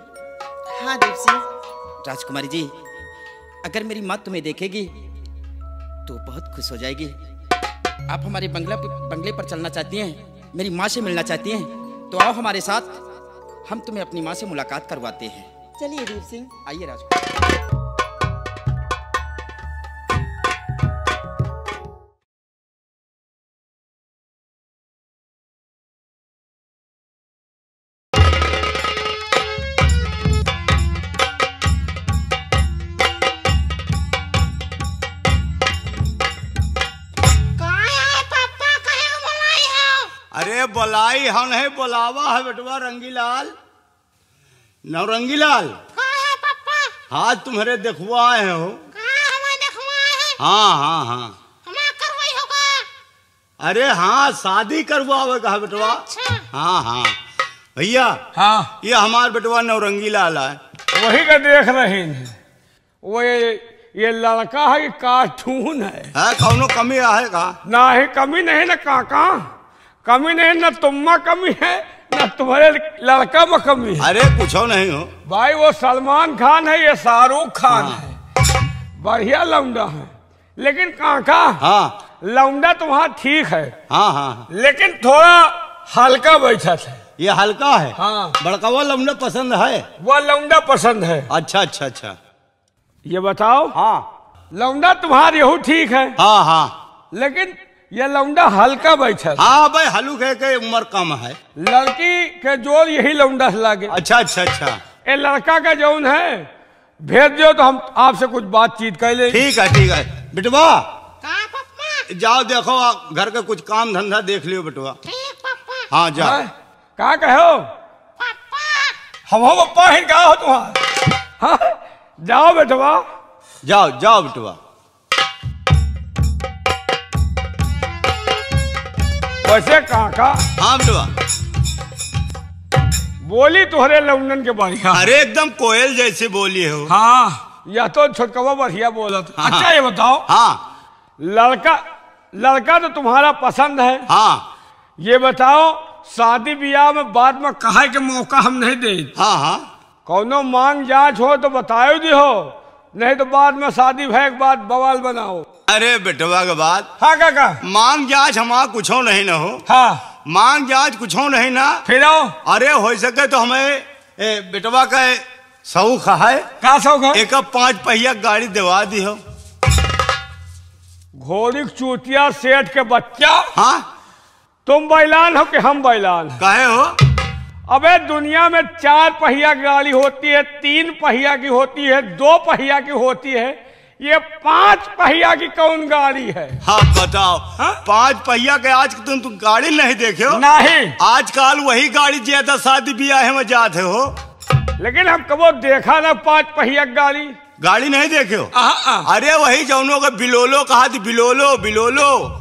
हाँ दीप सिंह। राजकुमारी जी अगर मेरी माँ तुम्हें देखेगी तो बहुत खुश हो जाएगी। आप हमारे बंगले पर चलना चाहती हैं, मेरी माँ से मिलना चाहती हैं, तो आओ हमारे साथ, हम तुम्हें अपनी माँ से मुलाकात करवाते हैं। चलिए दीप सिंह। आइए राजकुमारी। अरे बोलाई हम नहीं बोलावा है बेटवा रंगीलाल नवरंगीलाल। हाँ तुम्हारे देखवाए हो। हाँ हाँ हाँ अरे हाँ शादी करवावे का बेटवा। हाँ हाँ भैया। हाँ ये हमार बेटवा नवरंगीलाल है। वही का देख रहे हैं। वो ये लड़का है कि कार्टून है? कौनो कमी है का? ना ही कमी नहीं ना काका, कमी नहीं ना तुम्मा कमी है ना तुम्हारे लड़का में कमी है। अरे कुछ नहीं हो भाई, वो सलमान खान है ये शाहरुख खान है, बढ़िया लौंडा है। लेकिन काका हाँ लौंडा तुम्हारा ठीक है। हाँ हाँ लेकिन थोड़ा हल्का बैठा है। ये हल्का है? हाँ। बड़का वो लौंडा पसंद है? वो लौंडा पसंद है। अच्छा अच्छा अच्छा ये बताओ। हाँ लौंडा तुम्हारा यहू ठीक है। हाँ हाँ लेकिन ये लौंडा हल्का बैठा। हाँ भाई हलू के उम्र कम है, लड़की के जोर यही लौंडा से लागे। अच्छा अच्छा अच्छा ये लड़का का जौन है भेज दो तो हम आपसे कुछ बातचीत कर ले। ठीक है बेटवा जाओ देखो घर का कुछ काम धंधा देख लियो बेटवा। हाँ जाओ। क्या कहो? हम पप्पा है क्या हो तुम्हारा? हाँ जाओ बेटवा जाओ बेटवा। वैसे काका। हाँ बेटवा बोली तुहरे लौंडन के बढ़िया। अरे एकदम कोयल जैसे बोली हो। हाँ या तो छोटकवा बढ़िया बोला था। हाँ, अच्छा ये बताओ। हाँ लड़का तो तुम्हारा पसंद है। हाँ ये बताओ शादी ब्याह में बाद में कहे के मौका हम नहीं दे। हाँ हाँ कौनो मांग जांच हो तो बताओ दी हो, नहीं तो बाद में शादी भय के बाद बवाल बनाओ। अरे बेटवा के बाद। हाँ काका मांग जांच हमारा कुछ नहीं ना हो। हाँ मांग जांच कुछ नहीं ना। फिर आओ। अरे हो सके तो हमें बेटवा का शौक है। क्या शौक है? एक 5 पहिया गाड़ी दिवा दी हो। घोड़ी चूतिया सेठ के बच्चा। हाँ तुम बैलान हो कि हम बैलान? कहे हो अबे दुनिया में 4 पहिया गाड़ी होती है, 3 पहिया की होती है, 2 पहिया की होती है, ये 5 पहिया की कौन गाड़ी है? हाँ बताओ। हाँ? 5 पहिया के आज तुम गाड़ी नहीं देखे हो? नहीं। आजकल वही गाड़ी ज्यादा शादी ब्याह में जाते हो, लेकिन हम कबो देखा ना 5 पहिया गाड़ी। गाड़ी नहीं देखे हो? अरे वही जौनों को बिलोलो कहा थी, बिलोलो बिलोलो।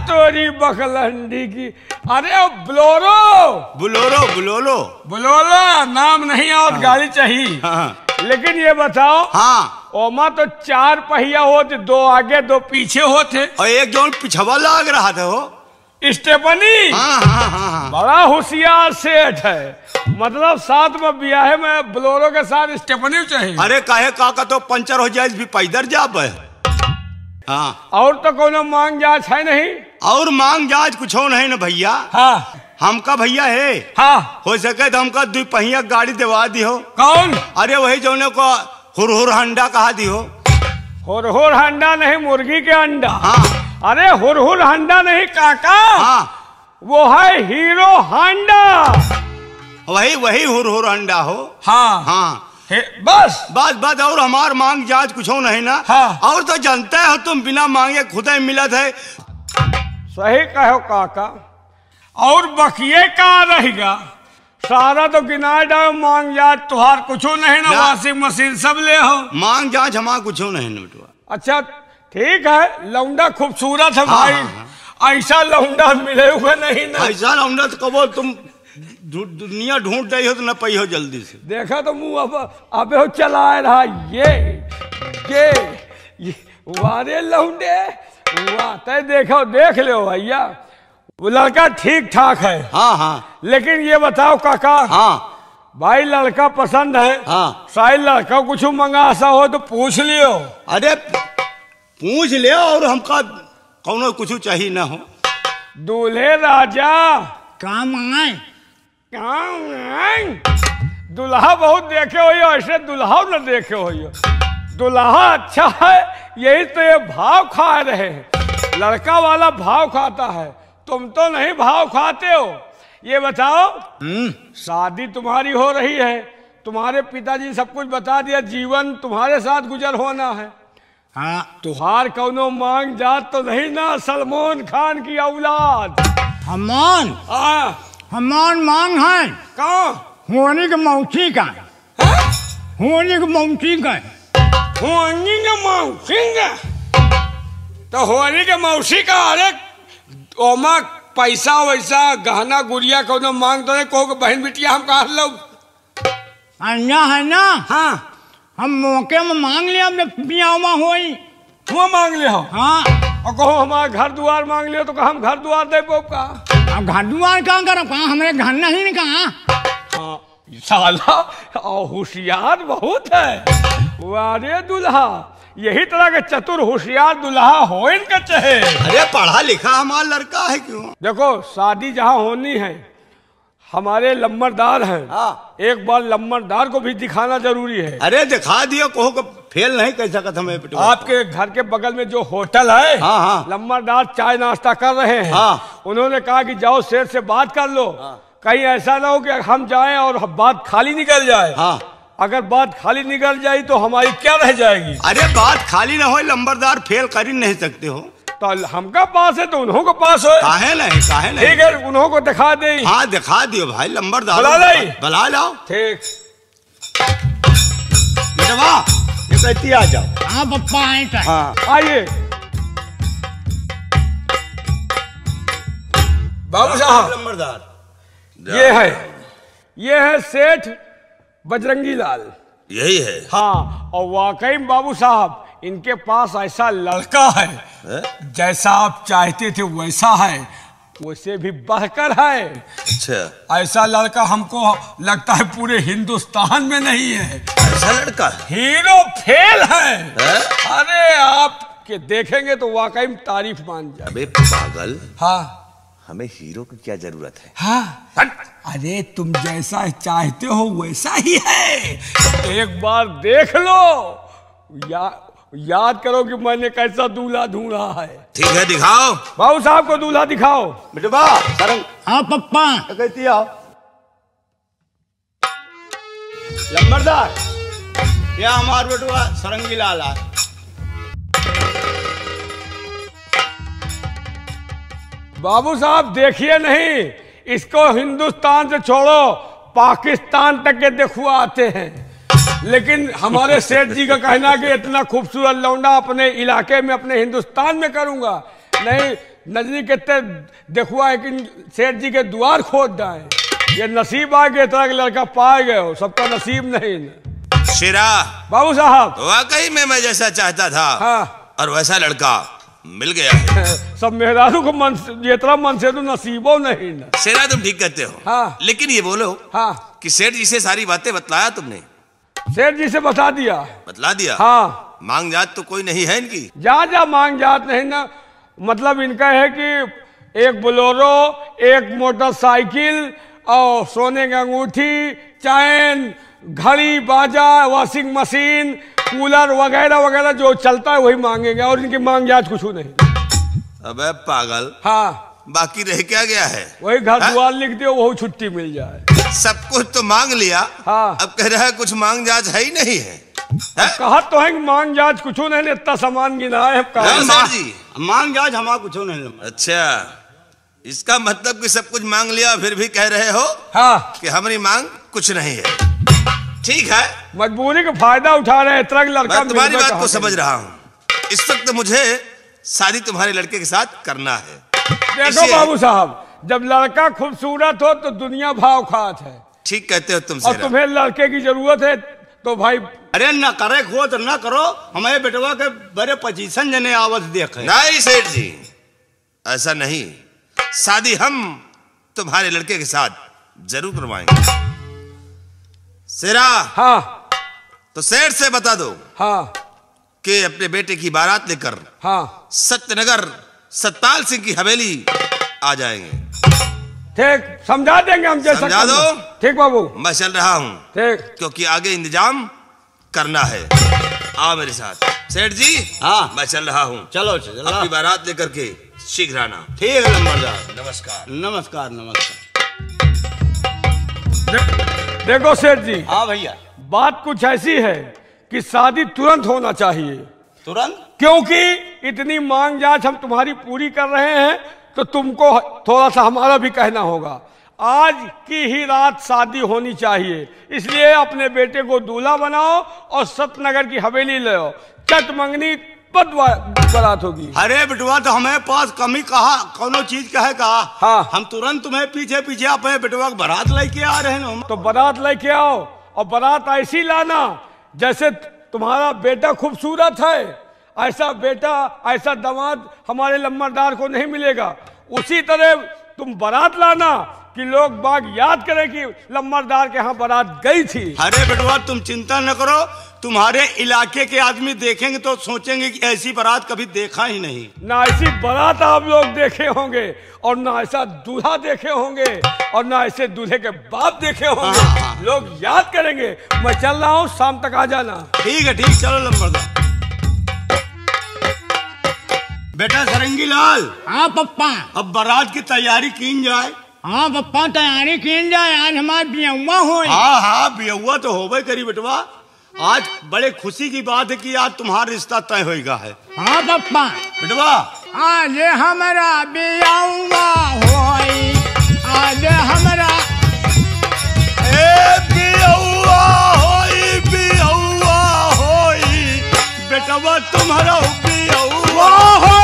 तोरी बकलंडी की, अरे बोलोरो बुलोरो बुलोलो बोलोलो नाम नहीं और गाड़ी चाहिए। हाँ। लेकिन ये बताओ, हाँ ओमा तो 4 पहिया होते, 2 आगे 2 पीछे होते, और एक जो पिछवा लग रहा था वो स्टेपनी। हाँ हाँ हाँ। बड़ा होशियार सेठ है, मतलब साथ में ब्याह में बोलोरो के साथ स्टेपनी चाहिए। अरे काहे काका तो पंचर हो जाए भी पैदल जाब है। हाँ। और तो कोनो मांग जांच है नहीं? और मांग जांच कुछ हो नहीं ना भैया। हाँ। हमका भैया है। हाँ। हो सके तो हमका 2 पहिया गाड़ी दिवा दी हो। कौन? अरे वही जौने को हुरहुर हंडा कहा दी हो। हुरहुर हंडा नहीं, मुर्गी के अंडा। हाँ। अरे हुरहुर हंडा नहीं काका। हाँ। वो है हीरो हंडा। वही वही हुरहुर हंडा हो। हाँ। हाँ। बस बस बस, और हमार मांग जांच कुछ हो नहीं ना। हाँ। और तो जानते हो तुम बिना मांगे खुद ही मिलत है। सही कहो काका। और बकिए का रहेगा, सारा तो गिना डालो मांग जांच, तुहार कुछ नहीं ना, वॉशिंग मशीन सब ले हो। मांग जांच हमारा कुछ नहीं ना बेटुआ। अच्छा ठीक है, लौंडा खूबसूरत है भाई। हाँ। ऐसा लौंडा मिले हुए नहीं ना। ऐसा लौंडा तो कबो तुम दुनिया ढूंढ रही हो तो न पाई हो जल्दी से। देखा तो मुंह अब हो चला रहा ये वारे लौंडे वाह। देखो देख लो भैया, वो लड़का ठीक ठाक है। हाँ हाँ। लेकिन ये बताओ काका। हाँ भाई लड़का पसंद है। हाँ। शायद लड़का कुछ मंगा सा हो तो पूछ लियो। अरे पूछ ले, और हमका कौनो कुछ चाहिए ना हो। दूल्हे राजा काम मंगाए? दुल्हा बहुत देखे हो, ऐसे दुल्हा न देखे हो। दुल्हा अच्छा है, यही तो ये भाव खा रहे हैं। लड़का वाला भाव खाता है, तुम तो नहीं भाव खाते हो। ये बताओ, शादी तुम्हारी हो रही है, तुम्हारे पिताजी सब कुछ बता दिया, जीवन तुम्हारे साथ गुजर होना है। हाँ। तुहार कौनो मांग जात तो नहीं ना, सलमान खान की औलाद? हमान? हाँ। हमान मांग है। कौन? होने के मौसी का। होने के मौसी का। होनी के मौसी का? तो होनी के मौसी का। अरे ओमा पैसा वैसा गहना गुड़िया कोनो मांग तो नहीं, कहो बहन बिटिया हम कहा लो। अन्ना है ना। हाँ। हम मौके में मांग लिया, पियामा होई तुम मांग ले हो। हाँ। और कहो हमारा घर द्वार मांग लियो तो कहा हम घर द्वार दे पो का। अब घर द्वार कहाँ करो, कहाँ हमारे घर नहीं कहाँ। हाँ साला होशियार बहुत है। वारे दुल्हा, यही तरह के चतुर होशियार दुल्हा हो इनका चाहे। अरे पढ़ा लिखा हमारा लड़का है क्यों? देखो शादी जहाँ होनी है, हमारे लम्बरदार हैं। हाँ। एक बार लम्बरदार को भी दिखाना जरूरी है। अरे दिखा दियो, कहो को फेल नहीं कर सकता हमें बेटुआ। आपके घर के बगल में जो होटल है, हाँ हाँ, लम्बरदार चाय नाश्ता कर रहे हैं। हाँ। उन्होंने कहा कि जाओ सेठ से बात कर लो। हाँ। कहीं ऐसा ना हो कि हम जाएं और बात खाली निकल जाए। हाँ। अगर बात खाली निकल जाए तो हमारी क्या रह जाएगी? अरे बात खाली ना हो, लंबरदार फेल कर ही नहीं सकते हो। तो हमका पास है तो उन्हों को पास हो। काहे नहीं, काहे नहीं। ठीक है, उन्हों को दिखा दे। हाँ दिखा दियो भाई, लंबरदार बुला लाओ। ठीक बेटवा ये कहती आ जाओ। हाँ पप्पा आए। हाँ आइए बाबू साहब। लंबरदार ये है सेठ बजरंगी लाल। यही है? हाँ। और वाकई बाबू साहब इनके पास ऐसा लड़का है, जैसा आप चाहते थे वैसा है, वैसे भी बढ़कर है। अच्छा। ऐसा लड़का हमको लगता है पूरे हिंदुस्तान में नहीं है। ऐसा लड़का? हीरो फेल है। अरे आप के देखेंगे तो वाकई में तारीफ मान जाए। अबे पागल। हाँ। हमें हीरो की क्या जरूरत है? हाँ। अरे तुम जैसा चाहते हो वैसा ही है, एक बार देख लो। याद करो कि मैंने कैसा दूल्हा ढूंढा है। ठीक है दिखाओ। बाबू साहब को दूल्हा दिखाओ। बेटवा सरंग। हाँ पप्पा। कहती आओ। लंबरदार, यह हमार बेटवा सरंगी लाल है। बाबू साहब देखिए नहीं, इसको हिंदुस्तान से छोड़ो पाकिस्तान तक के देखुआ आते हैं, लेकिन हमारे सेठ जी का कहना कि इतना खूबसूरत लौंडा अपने इलाके में, अपने हिंदुस्तान में करूंगा नहीं। नजनी कितने देखुआ है कि सेठ जी के द्वार खोद जाए। ये नसीब आ गया, इतना लड़का पाए गए हो, सबका नसीब नहीं। शेरा बाबू साहब वाकई में मैं जैसा चाहता था, हाँ, और वैसा लड़का मिल गया है। सब मेहरारू को मन, जितना मन से तो नसीबो नहीं ना। शेरा तुम ठीक कहते हो, हाँ, लेकिन ये बोलो, हाँ, कि सेठ जी से सारी बातें बतलाया तुमने? सेठ जी से बता दिया। बतला दिया? हाँ। मांग जात तो कोई नहीं है इनकी? जा मांग जात नहीं ना, मतलब इनका है कि एक बोलेरो, एक मोटरसाइकिल और सोने की अंगूठी, चैन, घड़ी, बाजा, वॉशिंग मशीन, कूलर वगैरह वगैरह जो चलता है वही मांगेंगे, और इनकी मांग जात कुछ नहीं। अबे पागल, हाँ, बाकी रह क्या गया है? वही घर द्वार लिख दियो, वही छुट्टी मिल जाए। सब कुछ तो मांग लिया, हाँ, अब कह रहा है कुछ मांग जांच है ही नहीं है। कहा तो है कि मांग जांच कुछ नहीं, इतना सामान गिना है। जी मांग जांच हमारा कुछ नहीं। अच्छा, इसका मतलब कि सब कुछ मांग लिया, फिर भी कह रहे हो हाँ कि हमारी मांग कुछ नहीं है। ठीक है, मजबूरी का फायदा उठा रहे हैं, इतना लड़का। मैं तुम्हारी बात को समझ रहा हूँ। इस वक्त मुझे शादी तुम्हारे लड़के के साथ करना है। देखो बाबू साहब, जब लड़का खूबसूरत हो तो दुनिया भाव खात है। ठीक कहते हो तुम, और तुम्हें लड़के की जरूरत है तो भाई। अरे न करे खो तो न करो, हमारे बेटवा के बड़े पोजीशन जने आवत देखे। नहीं सेठ जी, ऐसा नहीं, शादी हम तुम्हारे लड़के के साथ जरूर करवाएंगे। सेरा, हाँ, तो सेठ से बता दो, हाँ, कि अपने बेटे की बारात लेकर, हाँ, सत्यनगर सतपाल सिंह की हवेली आ जाएंगे। ठीक, समझा देंगे हम जैसा। समझा दो। ठीक बाबू, मैं चल रहा हूँ, ठीक, क्योंकि आगे इंतजाम करना है। आओ मेरे साथ। सेठ जी, हाँ, मैं चल रहा हूँ। चलो अपनी बारात लेकर के शीघ्र आना। ठीक है लंबरदार, नमस्कार। नमस्कार नमस्कार। देखो सेठ जी, हाँ भैया, बात कुछ ऐसी है कि शादी तुरंत होना चाहिए। तुरंत? क्योंकि इतनी मांग जांच हम तुम्हारी पूरी कर रहे हैं, तो तुमको थोड़ा सा हमारा भी कहना होगा। आज की ही रात शादी होनी चाहिए, इसलिए अपने बेटे को दूल्हा बनाओ और सतनगर की हवेली ले आओ। चट मंगनी बारात होगी। अरे बेटवा, तो हमें पास कमी कहा, कोनो चीज कहे कहा। हाँ, हम तुरंत तुम्हें पीछे पीछे अपने बेटवा की बारात लेके आ रहे हैं। तो बारात लेके आओ, और बारात ऐसी लाना जैसे तुम्हारा बेटा खूबसूरत है। ऐसा बेटा, ऐसा दामाद हमारे लंबरदार को नहीं मिलेगा। उसी तरह तुम बारात लाना कि लोग बाग याद करें कि लंबरदार के यहाँ बारात गई थी। अरे बेटवा, तुम चिंता न करो, तुम्हारे इलाके के आदमी देखेंगे तो सोचेंगे कि ऐसी बारात कभी देखा ही नहीं। ना ऐसी बारात आप लोग देखे होंगे, और ना ऐसा दूल्हा देखे होंगे, और ना ऐसे दूल्हे के बाप देखे होंगे। हाँ। लोग याद करेंगे। मैं चल रहा हूँ, शाम तक आ जाना। ठीक है, ठीक, चलो लंबरदार। बेटा सरंगी लाल। हाँ पप्पा। अब बारात की तैयारी की जाए। हाँ पप्पा, तैयारी की जाए, आज हमारे बियौवा हो। हाँ हाँ, बियौवा तो होबे करी बेटवा। आज बड़े खुशी की बात है कि आज तुम्हारा रिश्ता तय होगा है। हाँ पप्पा। बेटवा, आज हमारा बियौवा होई, आज हमारा बियौवा होई, बियौवा होई, बेटवा तुम्हारा बियौवा हो।